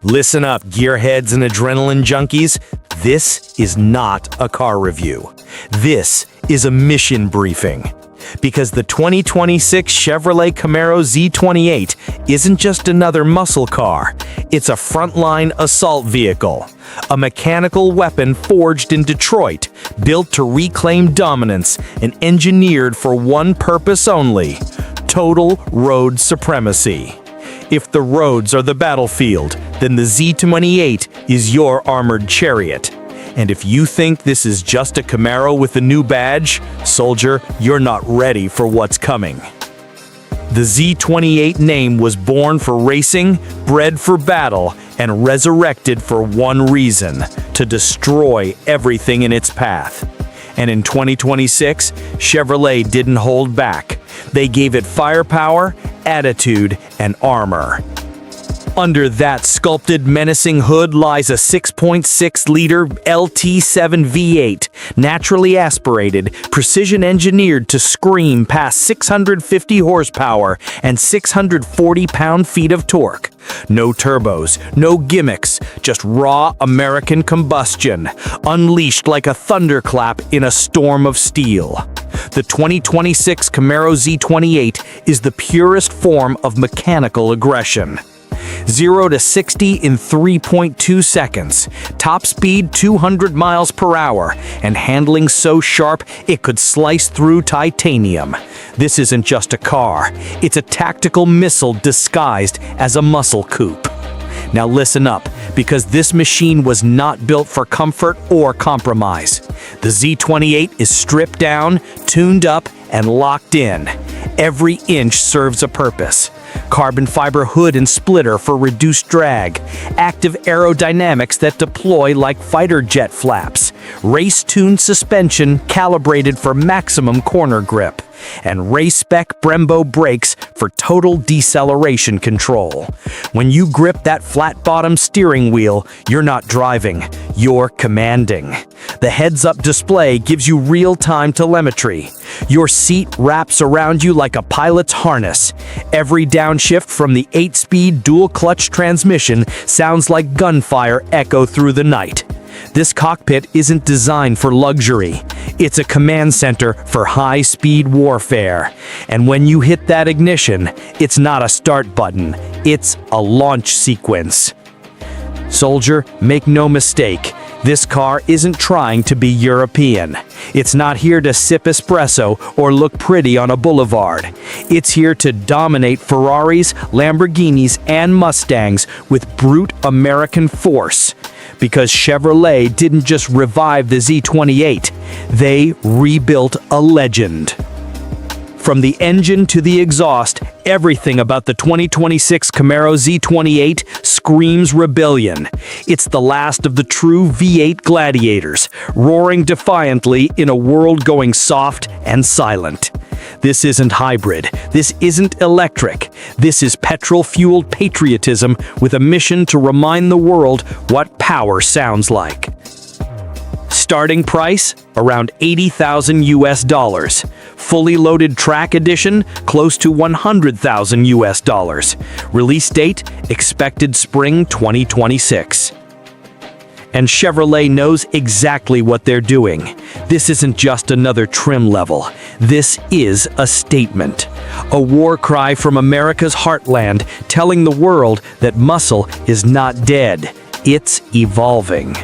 Listen up, gearheads and adrenaline junkies. This is not a car review. This is a mission briefing. Because the 2026 Chevrolet Camaro Z28 isn't just another muscle car. It's a frontline assault vehicle. A mechanical weapon forged in Detroit, built to reclaim dominance and engineered for one purpose only: total road supremacy. If the roads are the battlefield, then the Z28 is your armored chariot. And if you think this is just a Camaro with a new badge, soldier, you're not ready for what's coming. The Z28 name was born for racing, bred for battle, and resurrected for one reason: to destroy everything in its path. And in 2026, Chevrolet didn't hold back. They gave it firepower, attitude, and armor. Under that sculpted, menacing hood lies a 6.6-liter LT7 V8, naturally aspirated, precision-engineered to scream past 650 horsepower and 640 pound-feet of torque. No turbos, no gimmicks, just raw American combustion, unleashed like a thunderclap in a storm of steel. The 2026 Camaro Z28 is the purest form of mechanical aggression. 0 to 60 in 3.2 seconds, top speed 200 miles per hour, and handling so sharp it could slice through titanium. This isn't just a car, it's a tactical missile disguised as a muscle coupe. Now listen up, because this machine was not built for comfort or compromise. The Z28 is stripped down, tuned up, and locked in. Every inch serves a purpose. Carbon fiber hood and splitter for reduced drag, active aerodynamics that deploy like fighter jet flaps, race-tuned suspension calibrated for maximum corner grip, and race-spec Brembo brakes for total deceleration control. When you grip that flat-bottom steering wheel, you're not driving, you're commanding. The heads-up display gives you real-time telemetry. Your seat wraps around you like a pilot's harness. Every downshift from the 8-speed dual-clutch transmission sounds like gunfire echo through the night. This cockpit isn't designed for luxury. It's a command center for high-speed warfare. And when you hit that ignition, it's not a start button, it's a launch sequence. Soldier, make no mistake, this car isn't trying to be European. It's not here to sip espresso or look pretty on a boulevard. It's here to dominate Ferraris, Lamborghinis, and Mustangs with brute American force. Because Chevrolet didn't just revive the Z28, they rebuilt a legend. From the engine to the exhaust, everything about the 2026 Camaro Z28 screams rebellion. It's the last of the true V8 gladiators, roaring defiantly in a world going soft and silent. This isn't hybrid. This isn't electric. This is petrol-fueled patriotism with a mission to remind the world what power sounds like. Starting price, around $80,000 US. Fully loaded track edition, close to $100,000 US. Release date, expected spring 2026. And Chevrolet knows exactly what they're doing. This isn't just another trim level. This is a statement. A war cry from America's heartland, telling the world that muscle is not dead. It's evolving.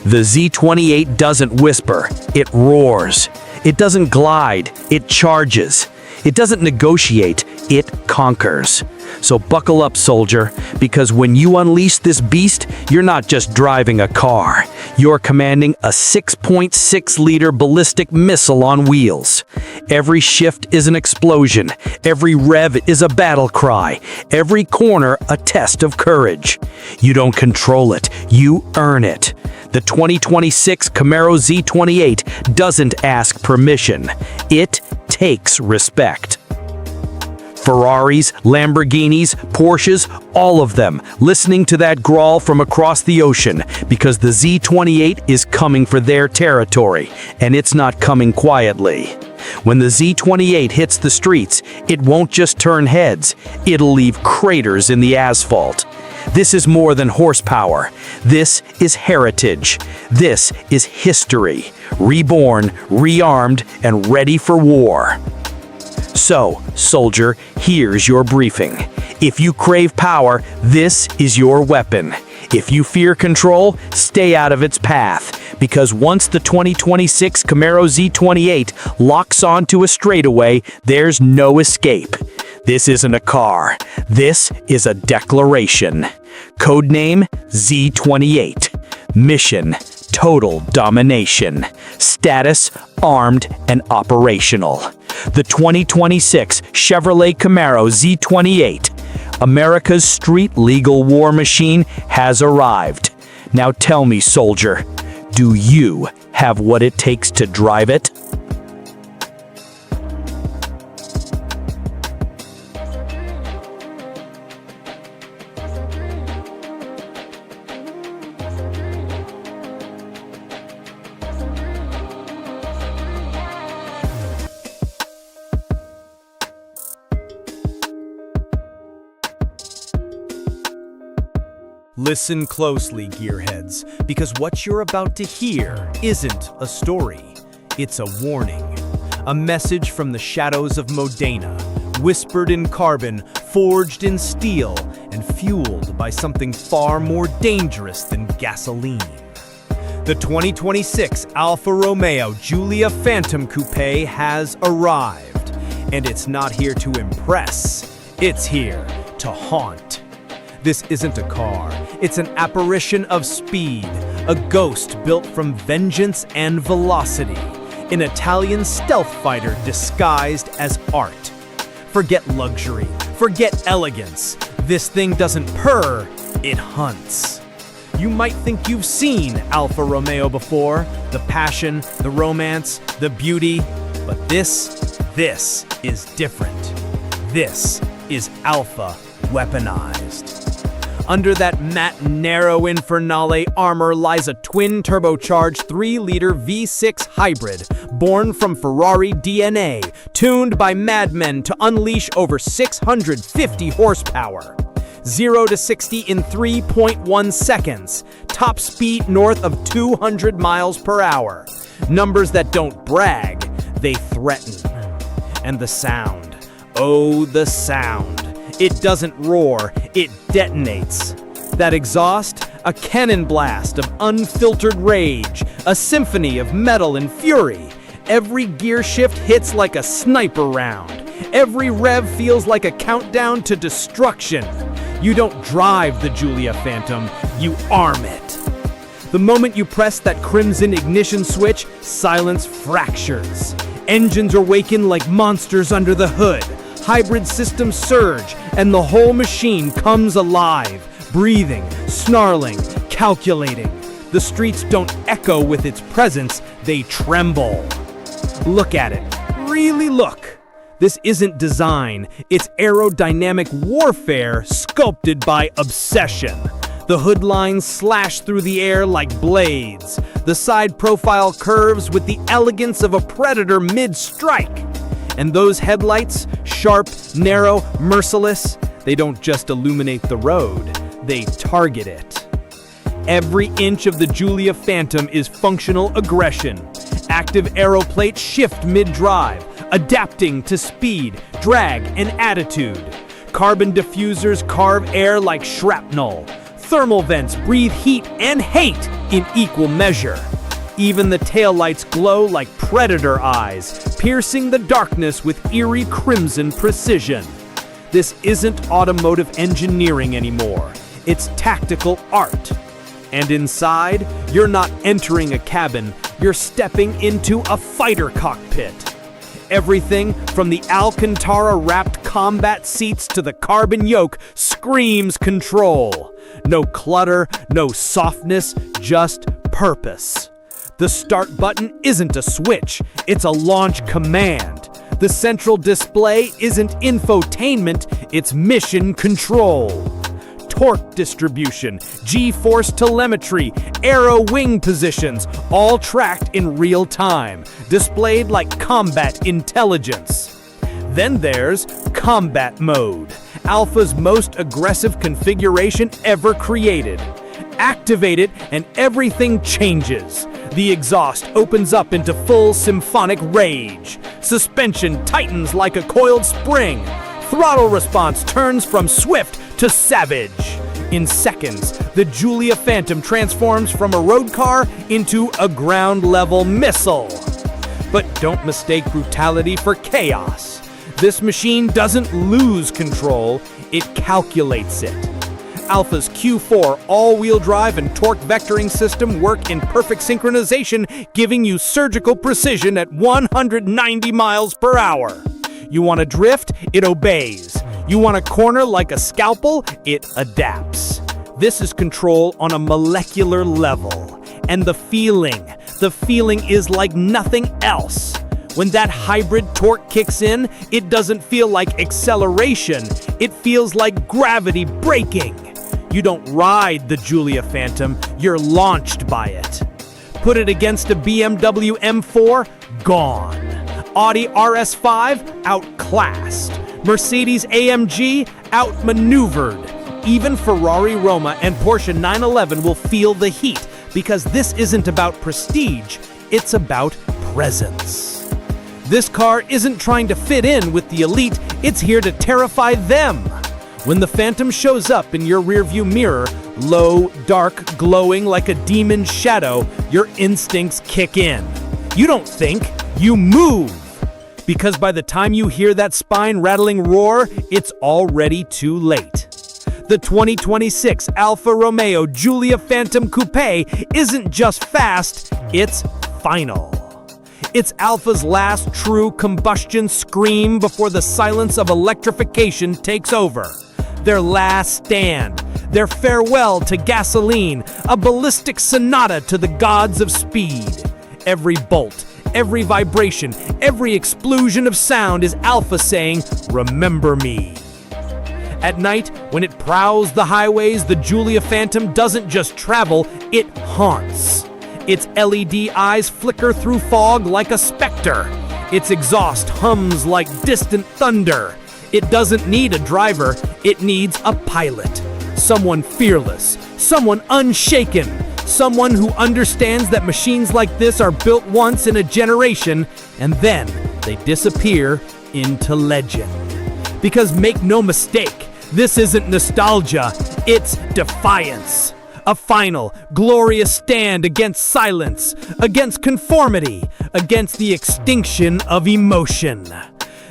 The Z28 doesn't whisper, it roars. It doesn't glide, it charges. It doesn't negotiate, it conquers. So buckle up, soldier, because when you unleash this beast, you're not just driving a car. You're commanding a 6.6-liter ballistic missile on wheels. Every shift is an explosion. Every rev is a battle cry. Every corner a test of courage. You don't control it, you earn it. The 2026 Camaro Z28 doesn't ask permission. It takes respect. Ferraris, Lamborghinis, Porsches, all of them listening to that growl from across the ocean, because the Z28 is coming for their territory, and it's not coming quietly. When the Z28 hits the streets, it won't just turn heads, it'll leave craters in the asphalt. This is more than horsepower. This is heritage. This is history, reborn, rearmed, and ready for war. So, soldier, here's your briefing. If you crave power, this is your weapon. If you fear control, stay out of its path, because once the 2026 Camaro Z28 locks onto a straightaway, there's no escape. This isn't a car. This is a declaration. Codename Z28. Mission: total domination. Status: armed and operational. The 2026 Chevrolet Camaro Z28, America's street legal war machine, has arrived. Now tell me, soldier, do you have what it takes to drive it? Listen closely, gearheads, because what you're about to hear isn't a story. It's a warning. A message from the shadows of Modena, whispered in carbon, forged in steel, and fueled by something far more dangerous than gasoline. The 2026 Alfa Romeo Giulia Phantom Coupe has arrived, and it's not here to impress. It's here to haunt. This isn't a car, it's an apparition of speed, a ghost built from vengeance and velocity, an Italian stealth fighter disguised as art. Forget luxury, forget elegance. This thing doesn't purr, it hunts. You might think you've seen Alfa Romeo before, the passion, the romance, the beauty, but this is different. This is Alfa weaponized. Under that matte, narrow Infernale armor lies a twin-turbocharged 3-liter V6 hybrid, born from Ferrari DNA, tuned by madmen to unleash over 650 horsepower. 0 to 60 in 3.1 seconds, top speed north of 200 miles per hour. Numbers that don't brag, they threaten. And the sound, oh, the sound. It doesn't roar, it detonates. That exhaust, a cannon blast of unfiltered rage, a symphony of metal and fury. Every gear shift hits like a sniper round. Every rev feels like a countdown to destruction. You don't drive the Giulia Phantom, you arm it. The moment you press that crimson ignition switch, silence fractures. Engines awaken like monsters under the hood. Hybrid systems surge, and the whole machine comes alive, breathing, snarling, calculating. The streets don't echo with its presence, they tremble. Look at it. Really look. This isn't design, it's aerodynamic warfare sculpted by obsession. The hood lines slash through the air like blades. The side profile curves with the elegance of a predator mid-strike. And those headlights, sharp, narrow, merciless, they don't just illuminate the road, they target it. Every inch of the Giulia Phantom is functional aggression. Active aero plates shift mid-drive, adapting to speed, drag, and attitude. Carbon diffusers carve air like shrapnel. Thermal vents breathe heat and hate in equal measure. Even the taillights glow like predator eyes, piercing the darkness with eerie crimson precision. This isn't automotive engineering anymore. It's tactical art. And inside, you're not entering a cabin, you're stepping into a fighter cockpit. Everything from the Alcantara-wrapped combat seats to the carbon yoke screams control. No clutter, no softness, just purpose. The start button isn't a switch, it's a launch command. The central display isn't infotainment, it's mission control. torque distribution, G-force telemetry, aero wing positions, all tracked in real time, displayed like combat intelligence. Then there's Combat Mode, Alfa's most aggressive configuration ever created. Activate it and everything changes. The exhaust opens up into full symphonic rage. Suspension tightens like a coiled spring. Throttle response turns from swift to savage. In seconds, the Giulia Phantom transforms from a road car into a ground-level missile. But don't mistake brutality for chaos. This machine doesn't lose control, it calculates it. Alfa's Q4 all-wheel drive and torque vectoring system work in perfect synchronization, giving you surgical precision at 190 miles per hour. You want to drift? It obeys. You want to corner like a scalpel? It adapts. This is control on a molecular level. And the feeling is like nothing else. When that hybrid torque kicks in, it doesn't feel like acceleration, it feels like gravity braking. You don't ride the Giulia Phantom, you're launched by it. Put it against a BMW M4, gone. Audi RS5, outclassed. Mercedes AMG, outmaneuvered. Even Ferrari Roma and Porsche 911 will feel the heat, because this isn't about prestige, it's about presence. This car isn't trying to fit in with the elite, it's here to terrify them. When the Phantom shows up in your rearview mirror, low, dark, glowing like a demon's shadow, your instincts kick in. You don't think, you move. Because by the time you hear that spine-rattling roar, it's already too late. The 2026 Alfa Romeo Giulia Phantom Coupe isn't just fast, it's final. It's Alfa's last true combustion scream before the silence of electrification takes over. Their last stand, their farewell to gasoline, a ballistic sonata to the gods of speed. Every bolt, every vibration, every explosion of sound is Alfa saying, "Remember me." At night, when it prowls the highways, the Giulia Phantom doesn't just travel, it haunts. Its LED eyes flicker through fog like a specter. Its exhaust hums like distant thunder. It doesn't need a driver, it needs a pilot. Someone fearless, someone unshaken, someone who understands that machines like this are built once in a generation, and then they disappear into legend. Because make no mistake, this isn't nostalgia, it's defiance. A final, glorious stand against silence, against conformity, against the extinction of emotion.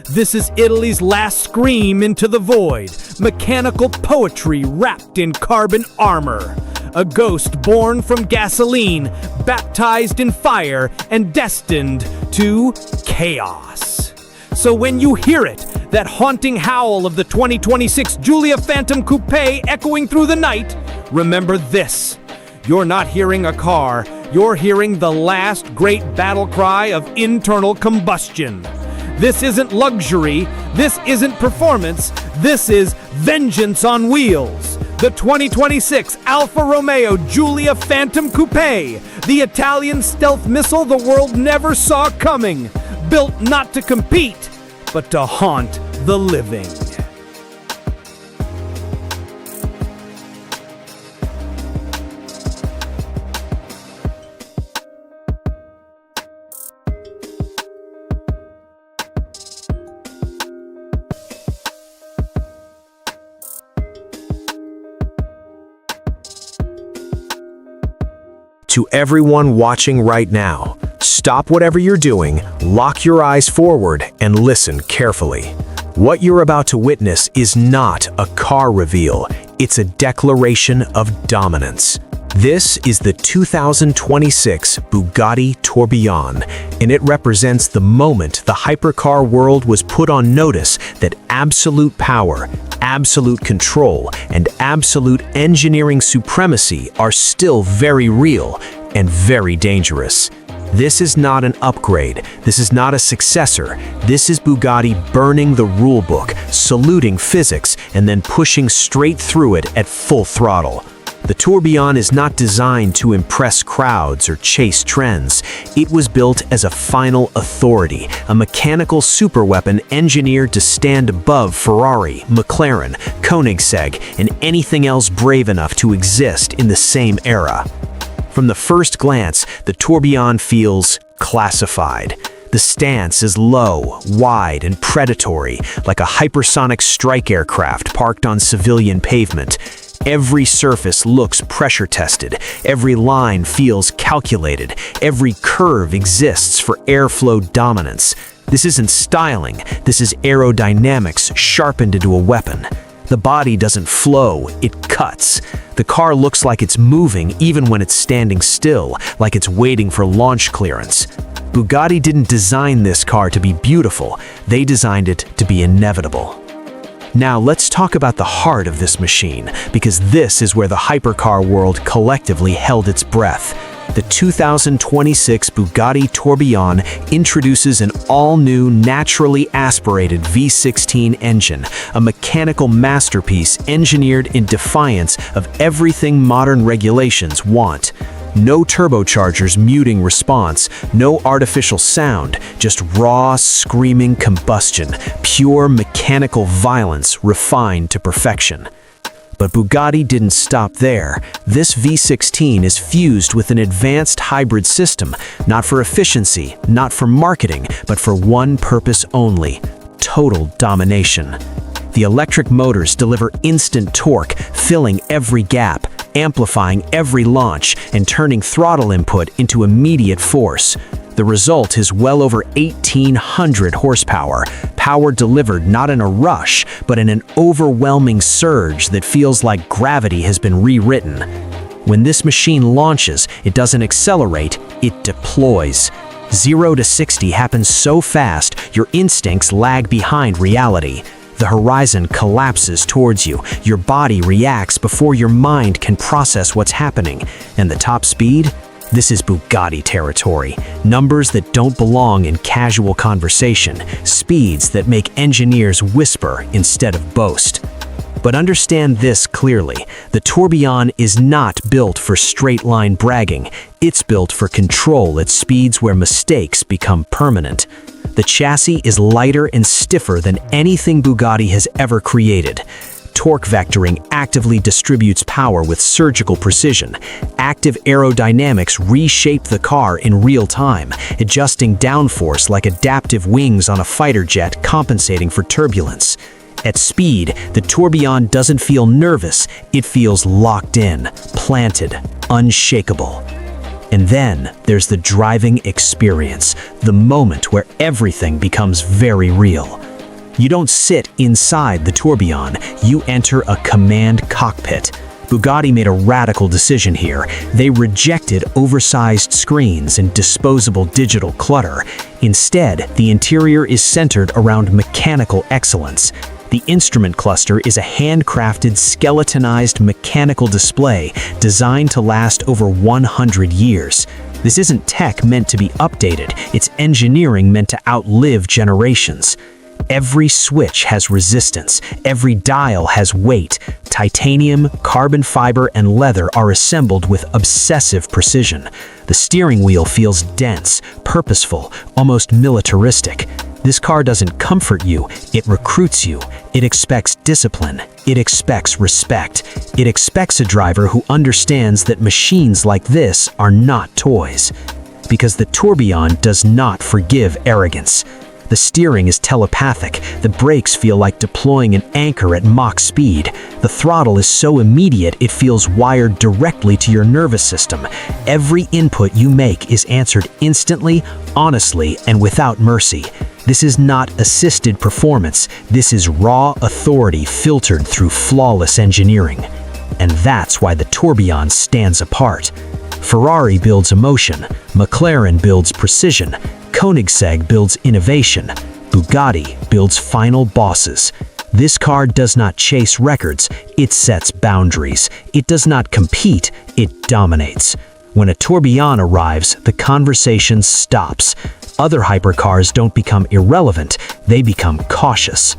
This is Italy's last scream into the void, mechanical poetry wrapped in carbon armor. A ghost born from gasoline, baptized in fire, and destined to chaos. So when you hear it, that haunting howl of the 2026 Giulia Phantom Coupe echoing through the night, remember this. You're not hearing a car, you're hearing the last great battle cry of internal combustion. This isn't luxury, this isn't performance, this is vengeance on wheels. The 2026 Alfa Romeo Giulia Phantom Coupe, the Italian stealth missile the world never saw coming, built not to compete, but to haunt the living. To everyone watching right now, stop whatever you're doing, lock your eyes forward, and listen carefully. What you're about to witness is not a car reveal, it's a declaration of dominance. This is the 2026 Bugatti Tourbillon, and it represents the moment the hypercar world was put on notice that absolute power, absolute control, and absolute engineering supremacy are still very real and very dangerous. This is not an upgrade. This is not a successor. This is Bugatti burning the rulebook, saluting physics, and then pushing straight through it at full throttle. The Tourbillon is not designed to impress crowds or chase trends. It was built as a final authority, a mechanical superweapon engineered to stand above Ferrari, McLaren, Koenigsegg, and anything else brave enough to exist in the same era. From the first glance, the Tourbillon feels classified. The stance is low, wide, and predatory, like a hypersonic strike aircraft parked on civilian pavement. Every surface looks pressure-tested, every line feels calculated, every curve exists for airflow dominance. This isn't styling, this is aerodynamics sharpened into a weapon. The body doesn't flow, it cuts. The car looks like it's moving even when it's standing still, like it's waiting for launch clearance. Bugatti didn't design this car to be beautiful, they designed it to be inevitable. Now let's talk about the heart of this machine, because this is where the hypercar world collectively held its breath. The 2026 Bugatti Tourbillon introduces an all-new, naturally aspirated V16 engine, a mechanical masterpiece engineered in defiance of everything modern regulations want. No turbochargers muting response, no artificial sound, just raw, screaming combustion, pure mechanical violence refined to perfection. But Bugatti didn't stop there. This V16 is fused with an advanced hybrid system, not for efficiency, not for marketing, but for one purpose only: total domination. The electric motors deliver instant torque, filling every gap, amplifying every launch, and turning throttle input into immediate force. The result is well over 1,800 horsepower, power delivered not in a rush, but in an overwhelming surge that feels like gravity has been rewritten. When this machine launches, it doesn't accelerate, it deploys. 0 to 60 happens so fast, your instincts lag behind reality. The horizon collapses towards you, your body reacts before your mind can process what's happening. And the top speed? This is Bugatti territory. Numbers that don't belong in casual conversation, speeds that make engineers whisper instead of boast. But understand this clearly, the Tourbillon is not built for straight-line bragging. It's built for control at speeds where mistakes become permanent. The chassis is lighter and stiffer than anything Bugatti has ever created. Torque vectoring actively distributes power with surgical precision. Active aerodynamics reshape the car in real time, adjusting downforce like adaptive wings on a fighter jet compensating for turbulence. At speed, the Tourbillon doesn't feel nervous, it feels locked in, planted, unshakable. And then there's the driving experience, the moment where everything becomes very real. You don't sit inside the Tourbillon, you enter a command cockpit. Bugatti made a radical decision here. They rejected oversized screens and disposable digital clutter. Instead, the interior is centered around mechanical excellence. The instrument cluster is a handcrafted, skeletonized mechanical display designed to last over 100 years. This isn't tech meant to be updated, it's engineering meant to outlive generations. Every switch has resistance, every dial has weight. Titanium, carbon fiber, and leather are assembled with obsessive precision. The steering wheel feels dense, purposeful, almost militaristic. This car doesn't comfort you, it recruits you. It expects discipline, it expects respect. It expects a driver who understands that machines like this are not toys. Because the Tourbillon does not forgive arrogance. The steering is telepathic, the brakes feel like deploying an anchor at Mach speed. The throttle is so immediate it feels wired directly to your nervous system. Every input you make is answered instantly, honestly, and without mercy. This is not assisted performance, this is raw authority filtered through flawless engineering. And that's why the Tourbillon stands apart. Ferrari builds emotion, McLaren builds precision, Koenigsegg builds innovation, Bugatti builds final bosses. This car does not chase records, it sets boundaries. It does not compete, it dominates. When a tourbillon arrives, the conversation stops. Other hypercars don't become irrelevant, they become cautious.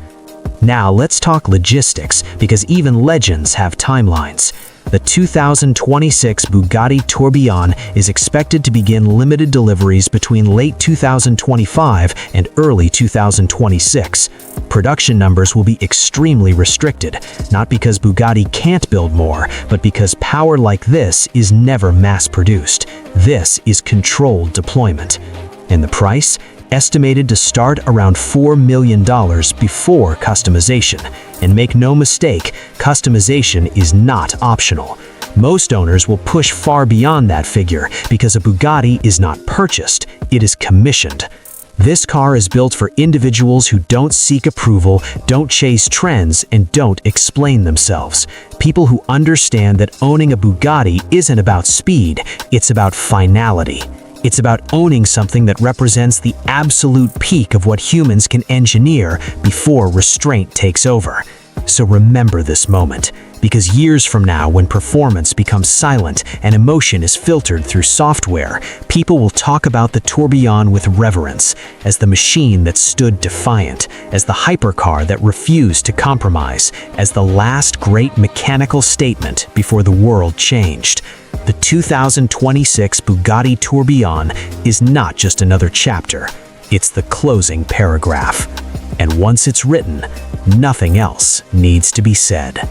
Now let's talk logistics, because even legends have timelines. The 2026 Bugatti Tourbillon is expected to begin limited deliveries between late 2025 and early 2026. Production numbers will be extremely restricted, not because Bugatti can't build more, but because power like this is never mass-produced. This is controlled deployment. And the price? Estimated to start around $4 million before customization. And make no mistake, customization is not optional. Most owners will push far beyond that figure because a Bugatti is not purchased, it is commissioned. This car is built for individuals who don't seek approval, don't chase trends, and don't explain themselves. People who understand that owning a Bugatti isn't about speed, it's about finality. It's about owning something that represents the absolute peak of what humans can engineer before restraint takes over. So remember this moment, because years from now, when performance becomes silent and emotion is filtered through software, people will talk about the Tourbillon with reverence, as the machine that stood defiant, as the hypercar that refused to compromise, as the last great mechanical statement before the world changed. The 2026 Bugatti Tourbillon is not just another chapter, it's the closing paragraph. And once it's written, nothing else needs to be said.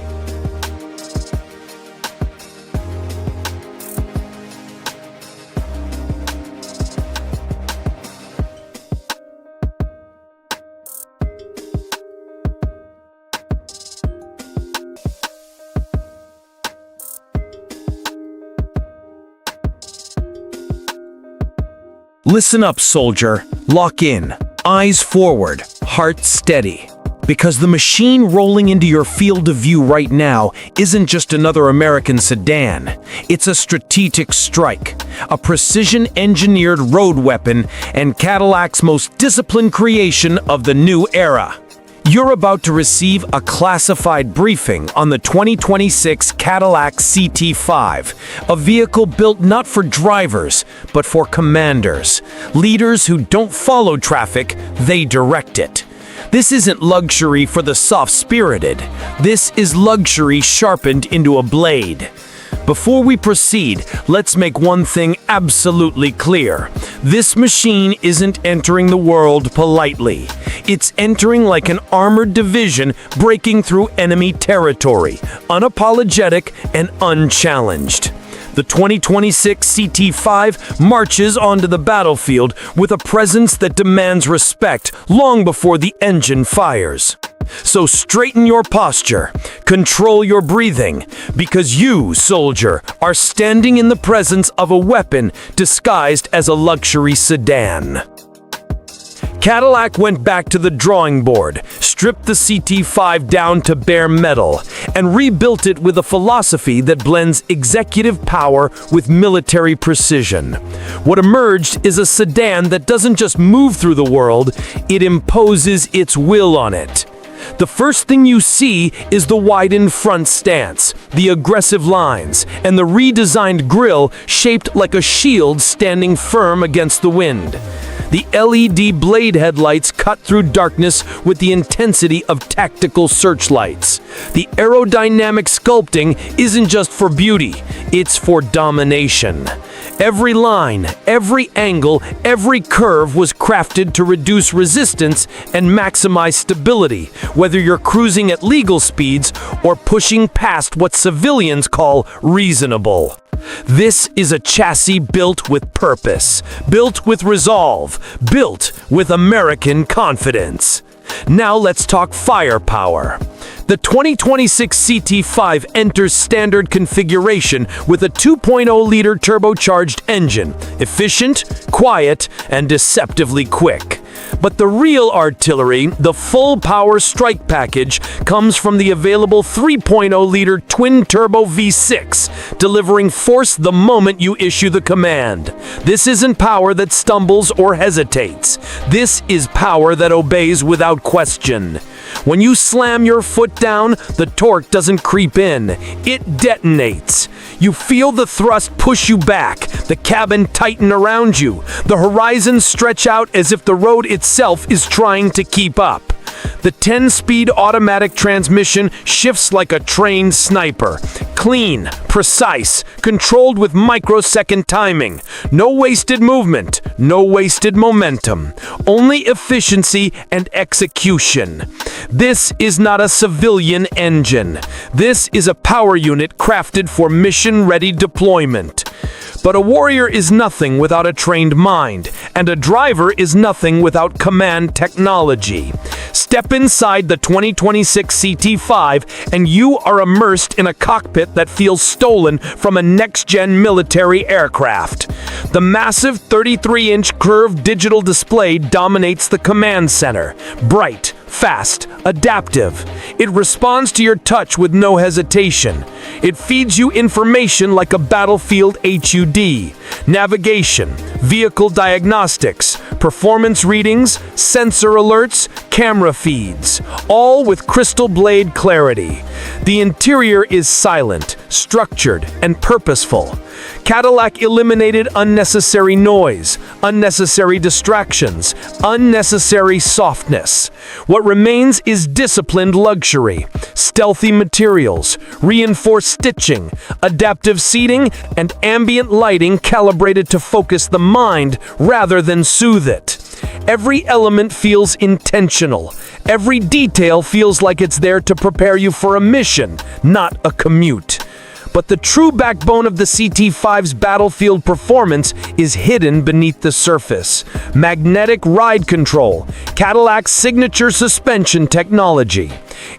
Listen up, soldier. Lock in. Eyes forward. Heart steady. Because the machine rolling into your field of view right now isn't just another American sedan. It's a strategic strike, a precision-engineered road weapon, and Cadillac's most disciplined creation of the new era. You're about to receive a classified briefing on the 2026 Cadillac CT5, a vehicle built not for drivers, but for commanders, leaders who don't follow traffic, they direct it. This isn't luxury for the soft-spirited. This is luxury sharpened into a blade. Before we proceed, let's make one thing absolutely clear. This machine isn't entering the world politely. It's entering like an armored division breaking through enemy territory, unapologetic and unchallenged. The 2026 CT5 marches onto the battlefield with a presence that demands respect long before the engine fires. So straighten your posture, control your breathing, because you, soldier, are standing in the presence of a weapon disguised as a luxury sedan. Cadillac went back to the drawing board, stripped the CT5 down to bare metal, and rebuilt it with a philosophy that blends executive power with military precision. What emerged is a sedan that doesn't just move through the world, it imposes its will on it. The first thing you see is the widened front stance, the aggressive lines, and the redesigned grille shaped like a shield standing firm against the wind. The LED blade headlights cut through darkness with the intensity of tactical searchlights. The aerodynamic sculpting isn't just for beauty, it's for domination. Every line, every angle, every curve was crafted to reduce resistance and maximize stability, whether you're cruising at legal speeds or pushing past what civilians call reasonable. This is a chassis built with purpose, built with resolve, built with American confidence. Now let's talk firepower. The 2026 CT5 enters standard configuration with a 2.0-liter turbocharged engine, efficient, quiet, and deceptively quick. But the real artillery, the full-power strike package, comes from the available 3.0-liter twin-turbo V6, delivering force the moment you issue the command. This isn't power that stumbles or hesitates. This is power that obeys without question. When you slam your foot down, the torque doesn't creep in. It detonates. You feel the thrust push you back, the cabin tighten around you, the horizons stretch out as if the road itself is trying to keep up. The 10-speed automatic transmission shifts like a trained sniper. Clean, precise, controlled with microsecond timing. No wasted movement, no wasted momentum. Only efficiency and execution. This is not a civilian engine. This is a power unit crafted for mission-ready deployment. But a warrior is nothing without a trained mind, and a driver is nothing without command technology. Step inside the 2026 CT5 and you are immersed in a cockpit that feels stolen from a next-gen military aircraft. The massive 33-inch curved digital display dominates the command center. Bright, fast, adaptive. It responds to your touch with no hesitation. It feeds you information like a battlefield HUD. Navigation, vehicle diagnostics, performance readings, sensor alerts, camera feeds, all with crystal blade clarity. The interior is silent, structured, and purposeful. Cadillac eliminated unnecessary noise, unnecessary distractions, unnecessary softness. What remains is disciplined luxury, stealthy materials, reinforced stitching, adaptive seating, and ambient lighting calibrated to focus the mind rather than soothe it. Every element feels intentional. Every detail feels like it's there to prepare you for a mission, not a commute. But the true backbone of the CT5's battlefield performance is hidden beneath the surface. Magnetic ride control, Cadillac's signature suspension technology.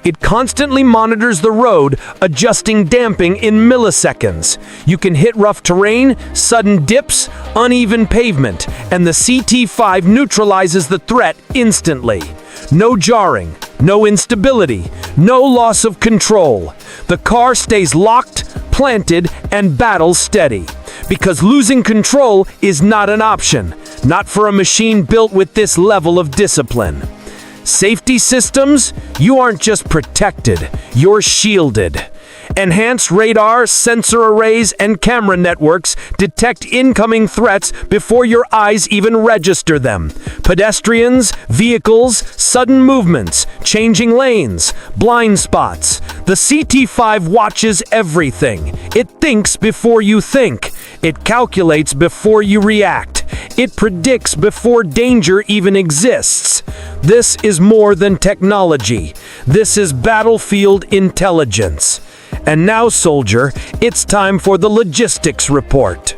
It constantly monitors the road, adjusting damping in milliseconds. You can hit rough terrain, sudden dips, uneven pavement, and the CT5 neutralizes the threat instantly. No jarring, no instability, no loss of control. The car stays locked, planted, and battle steady. Because losing control is not an option, not for a machine built with this level of discipline. Safety systems? You aren't just protected, you're shielded. Enhanced radar, sensor arrays, and camera networks detect incoming threats before your eyes even register them. Pedestrians, vehicles, sudden movements, changing lanes, blind spots. The CT5 watches everything. It thinks before you think. It calculates before you react. It predicts before danger even exists. This is more than technology. This is battlefield intelligence. And now, soldier, it's time for the logistics report.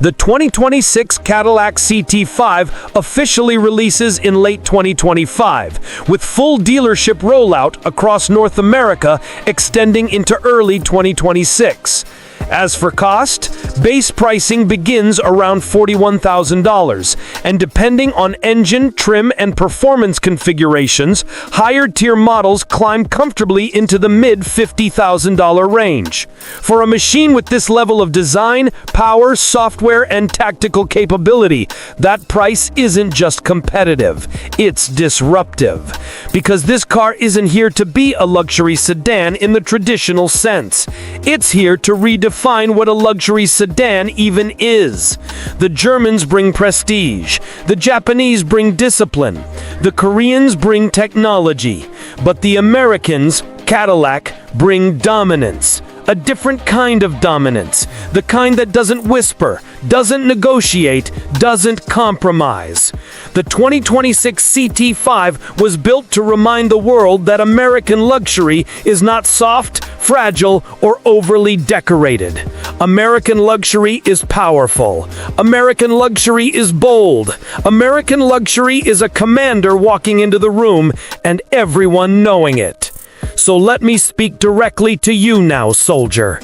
The 2026 Cadillac CT5 officially releases in late 2025, with full dealership rollout across North America extending into early 2026. As for cost, base pricing begins around $41,000, and depending on engine, trim, and performance configurations, higher-tier models climb comfortably into the mid-$50,000 range. For a machine with this level of design, power, software, and tactical capability, that price isn't just competitive, it's disruptive. Because this car isn't here to be a luxury sedan in the traditional sense. It's here to redefine what a luxury sedan even is. The Germans bring prestige, the Japanese bring discipline, the Koreans bring technology, but the Americans, Cadillac, bring dominance. A different kind of dominance, the kind that doesn't whisper, doesn't negotiate, doesn't compromise. The 2026 CT5 was built to remind the world that American luxury is not soft, fragile, or overly decorated. American luxury is powerful. American luxury is bold. American luxury is a commander walking into the room and everyone knowing it. So let me speak directly to you now, soldier.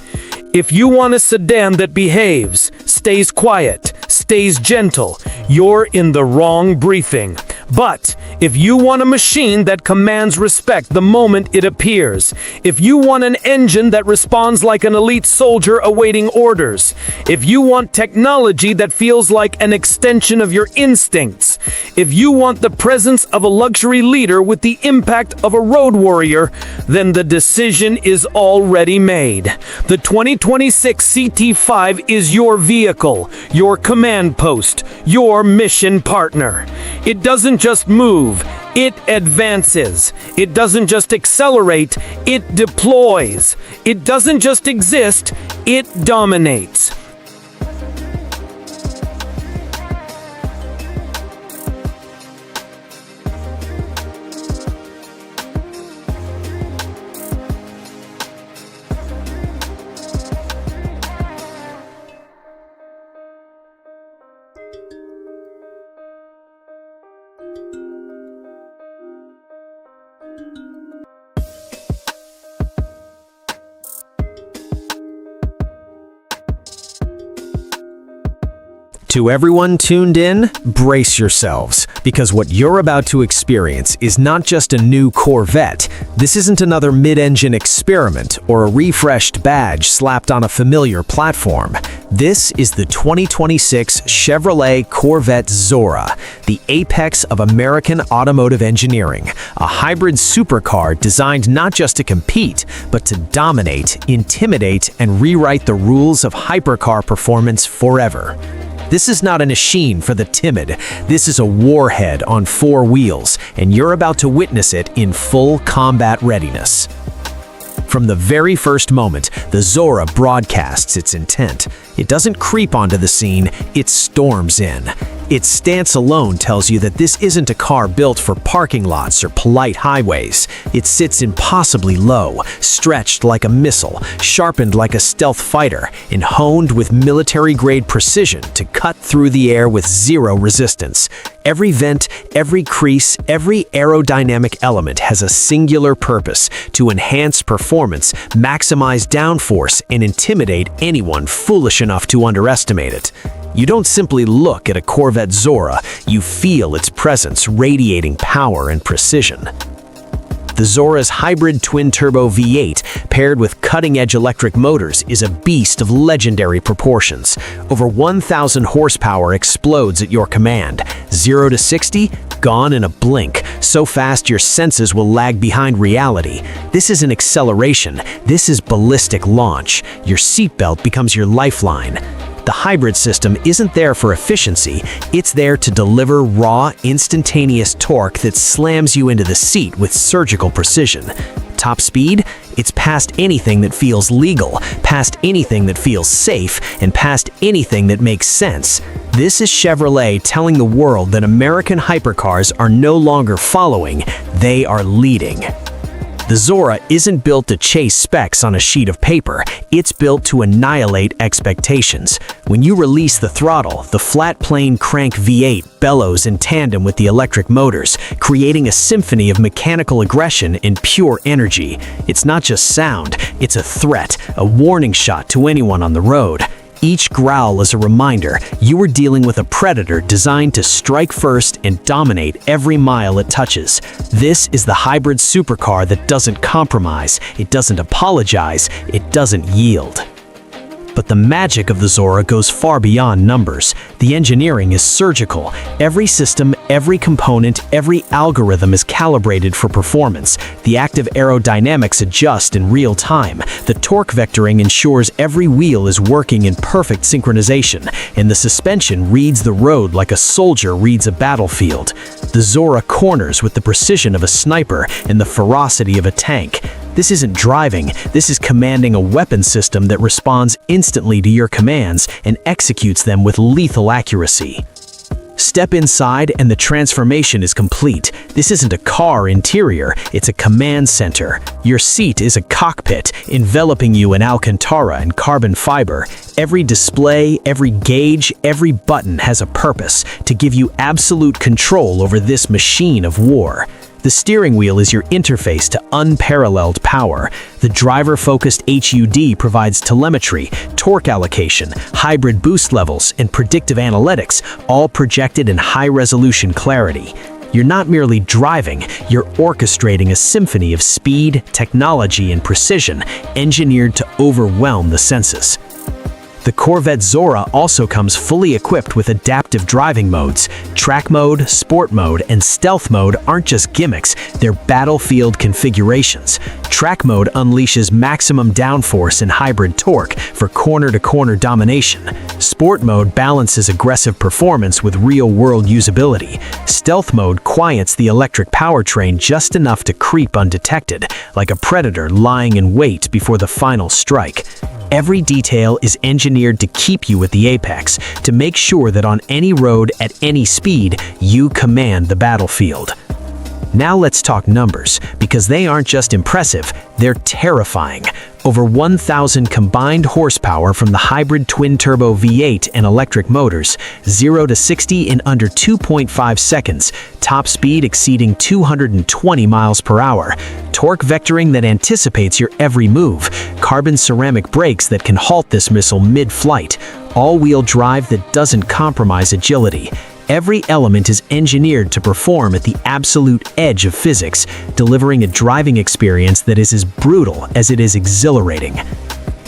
If you want a sedan that behaves, stays quiet, stays gentle, you're in the wrong briefing. But If you want a machine that commands respect the moment it appears, if you want an engine that responds like an elite soldier awaiting orders, if you want technology that feels like an extension of your instincts, if you want the presence of a luxury leader with the impact of a road warrior, then the decision is already made. The 2026 CT5 is your vehicle, your command post, your mission partner. It doesn't just move, it advances. It doesn't just accelerate, it deploys. It doesn't just exist, it dominates. To everyone tuned in, brace yourselves, because what you're about to experience is not just a new Corvette. This isn't another mid-engine experiment or a refreshed badge slapped on a familiar platform. This is the 2026 Chevrolet Corvette Zora, the apex of American automotive engineering, a hybrid supercar designed not just to compete, but to dominate, intimidate, and rewrite the rules of hypercar performance forever. This is not a machine for the timid. This is a warhead on 4 wheels, and you're about to witness it in full combat readiness. From the very first moment, the Zora broadcasts its intent. It doesn't creep onto the scene, it storms in. Its stance alone tells you that this isn't a car built for parking lots or polite highways. It sits impossibly low, stretched like a missile, sharpened like a stealth fighter, and honed with military-grade precision to cut through the air with zero resistance. Every vent, every crease, every aerodynamic element has a singular purpose: to enhance performance, maximize downforce, and intimidate anyone foolish enough to underestimate it. You don't simply look at a Corvette Zora, you feel its presence radiating power and precision. The Zora's hybrid twin-turbo V8, paired with cutting-edge electric motors, is a beast of legendary proportions. Over 1,000 horsepower explodes at your command. 0 to 60, gone in a blink, so fast your senses will lag behind reality. This isn't acceleration, this is ballistic launch. Your seatbelt becomes your lifeline. The hybrid system isn't there for efficiency, it's there to deliver raw, instantaneous torque that slams you into the seat with surgical precision. Top speed? It's past anything that feels legal, past anything that feels safe, and past anything that makes sense. This is Chevrolet telling the world that American hypercars are no longer following, they are leading. The Zora isn't built to chase specs on a sheet of paper, it's built to annihilate expectations. When you release the throttle, the flat-plane crank V8 bellows in tandem with the electric motors, creating a symphony of mechanical aggression and pure energy. It's not just sound, it's a threat, a warning shot to anyone on the road. Each growl is a reminder you are dealing with a predator designed to strike first and dominate every mile it touches. This is the hybrid supercar that doesn't compromise, it doesn't apologize, it doesn't yield. But the magic of the Zora goes far beyond numbers. The engineering is surgical. Every system, every component, every algorithm is calibrated for performance. The active aerodynamics adjust in real time. The torque vectoring ensures every wheel is working in perfect synchronization, and the suspension reads the road like a soldier reads a battlefield. The Zora corners with the precision of a sniper and the ferocity of a tank. This isn't driving, this is commanding a weapon system that responds instantly to your commands and executes them with lethal accuracy. Step inside and the transformation is complete. This isn't a car interior, it's a command center. Your seat is a cockpit, enveloping you in Alcantara and carbon fiber. Every display, every gauge, every button has a purpose: to give you absolute control over this machine of war. The steering wheel is your interface to unparalleled power. The driver-focused HUD provides telemetry, torque allocation, hybrid boost levels, and predictive analytics, all projected in high-resolution clarity. You're not merely driving, you're orchestrating a symphony of speed, technology, and precision engineered to overwhelm the senses. The Corvette Zora also comes fully equipped with adaptive driving modes. Track mode, sport mode, and stealth mode aren't just gimmicks, they're battlefield configurations. Track mode unleashes maximum downforce and hybrid torque for corner-to-corner domination. Sport mode balances aggressive performance with real-world usability. Stealth mode quiets the electric powertrain just enough to creep undetected, like a predator lying in wait before the final strike. Every detail is engineered to keep you at the apex, to make sure that on any road at any speed, you command the battlefield. Now let's talk numbers, because they aren't just impressive, they're terrifying. Over 1,000 combined horsepower from the hybrid twin-turbo V8 and electric motors, 0 to 60 in under 2.5 seconds, top speed exceeding 220 miles per hour, torque vectoring that anticipates your every move, carbon ceramic brakes that can halt this missile mid-flight, all-wheel drive that doesn't compromise agility. Every element is engineered to perform at the absolute edge of physics, delivering a driving experience that is as brutal as it is exhilarating.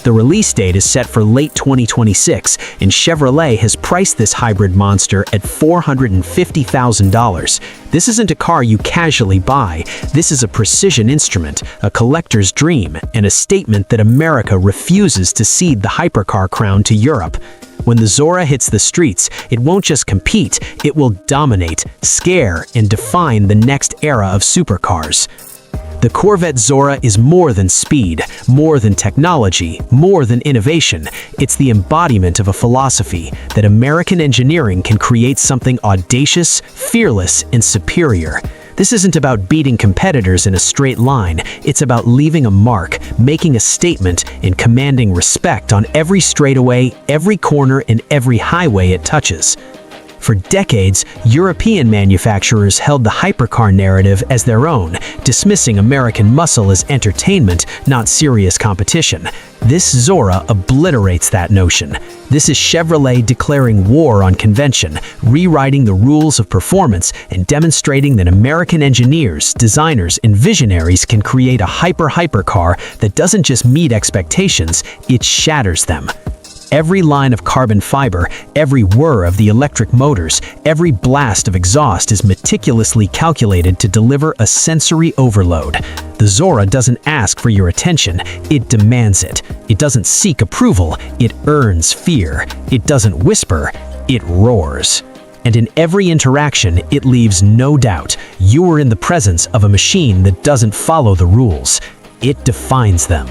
The release date is set for late 2026, and Chevrolet has priced this hybrid monster at $450,000. This isn't a car you casually buy. This is a precision instrument, a collector's dream, and a statement that America refuses to cede the hypercar crown to Europe. When the Zora hits the streets, it won't just compete, it will dominate, scare, and define the next era of supercars. The Corvette Zora is more than speed, more than technology, more than innovation. It's the embodiment of a philosophy that American engineering can create something audacious, fearless, and superior. This isn't about beating competitors in a straight line. It's about leaving a mark, making a statement, and commanding respect on every straightaway, every corner, and every highway it touches. For decades, European manufacturers held the hypercar narrative as their own, dismissing American muscle as entertainment, not serious competition. This Zora obliterates that notion. This is Chevrolet declaring war on convention, rewriting the rules of performance, and demonstrating that American engineers, designers, and visionaries can create a hypercar that doesn't just meet expectations, it shatters them. Every line of carbon fiber, every whir of the electric motors, every blast of exhaust is meticulously calculated to deliver a sensory overload. The Zora doesn't ask for your attention, it demands it. It doesn't seek approval, it earns fear. It doesn't whisper, it roars. And in every interaction, it leaves no doubt. You are in the presence of a machine that doesn't follow the rules. It defines them.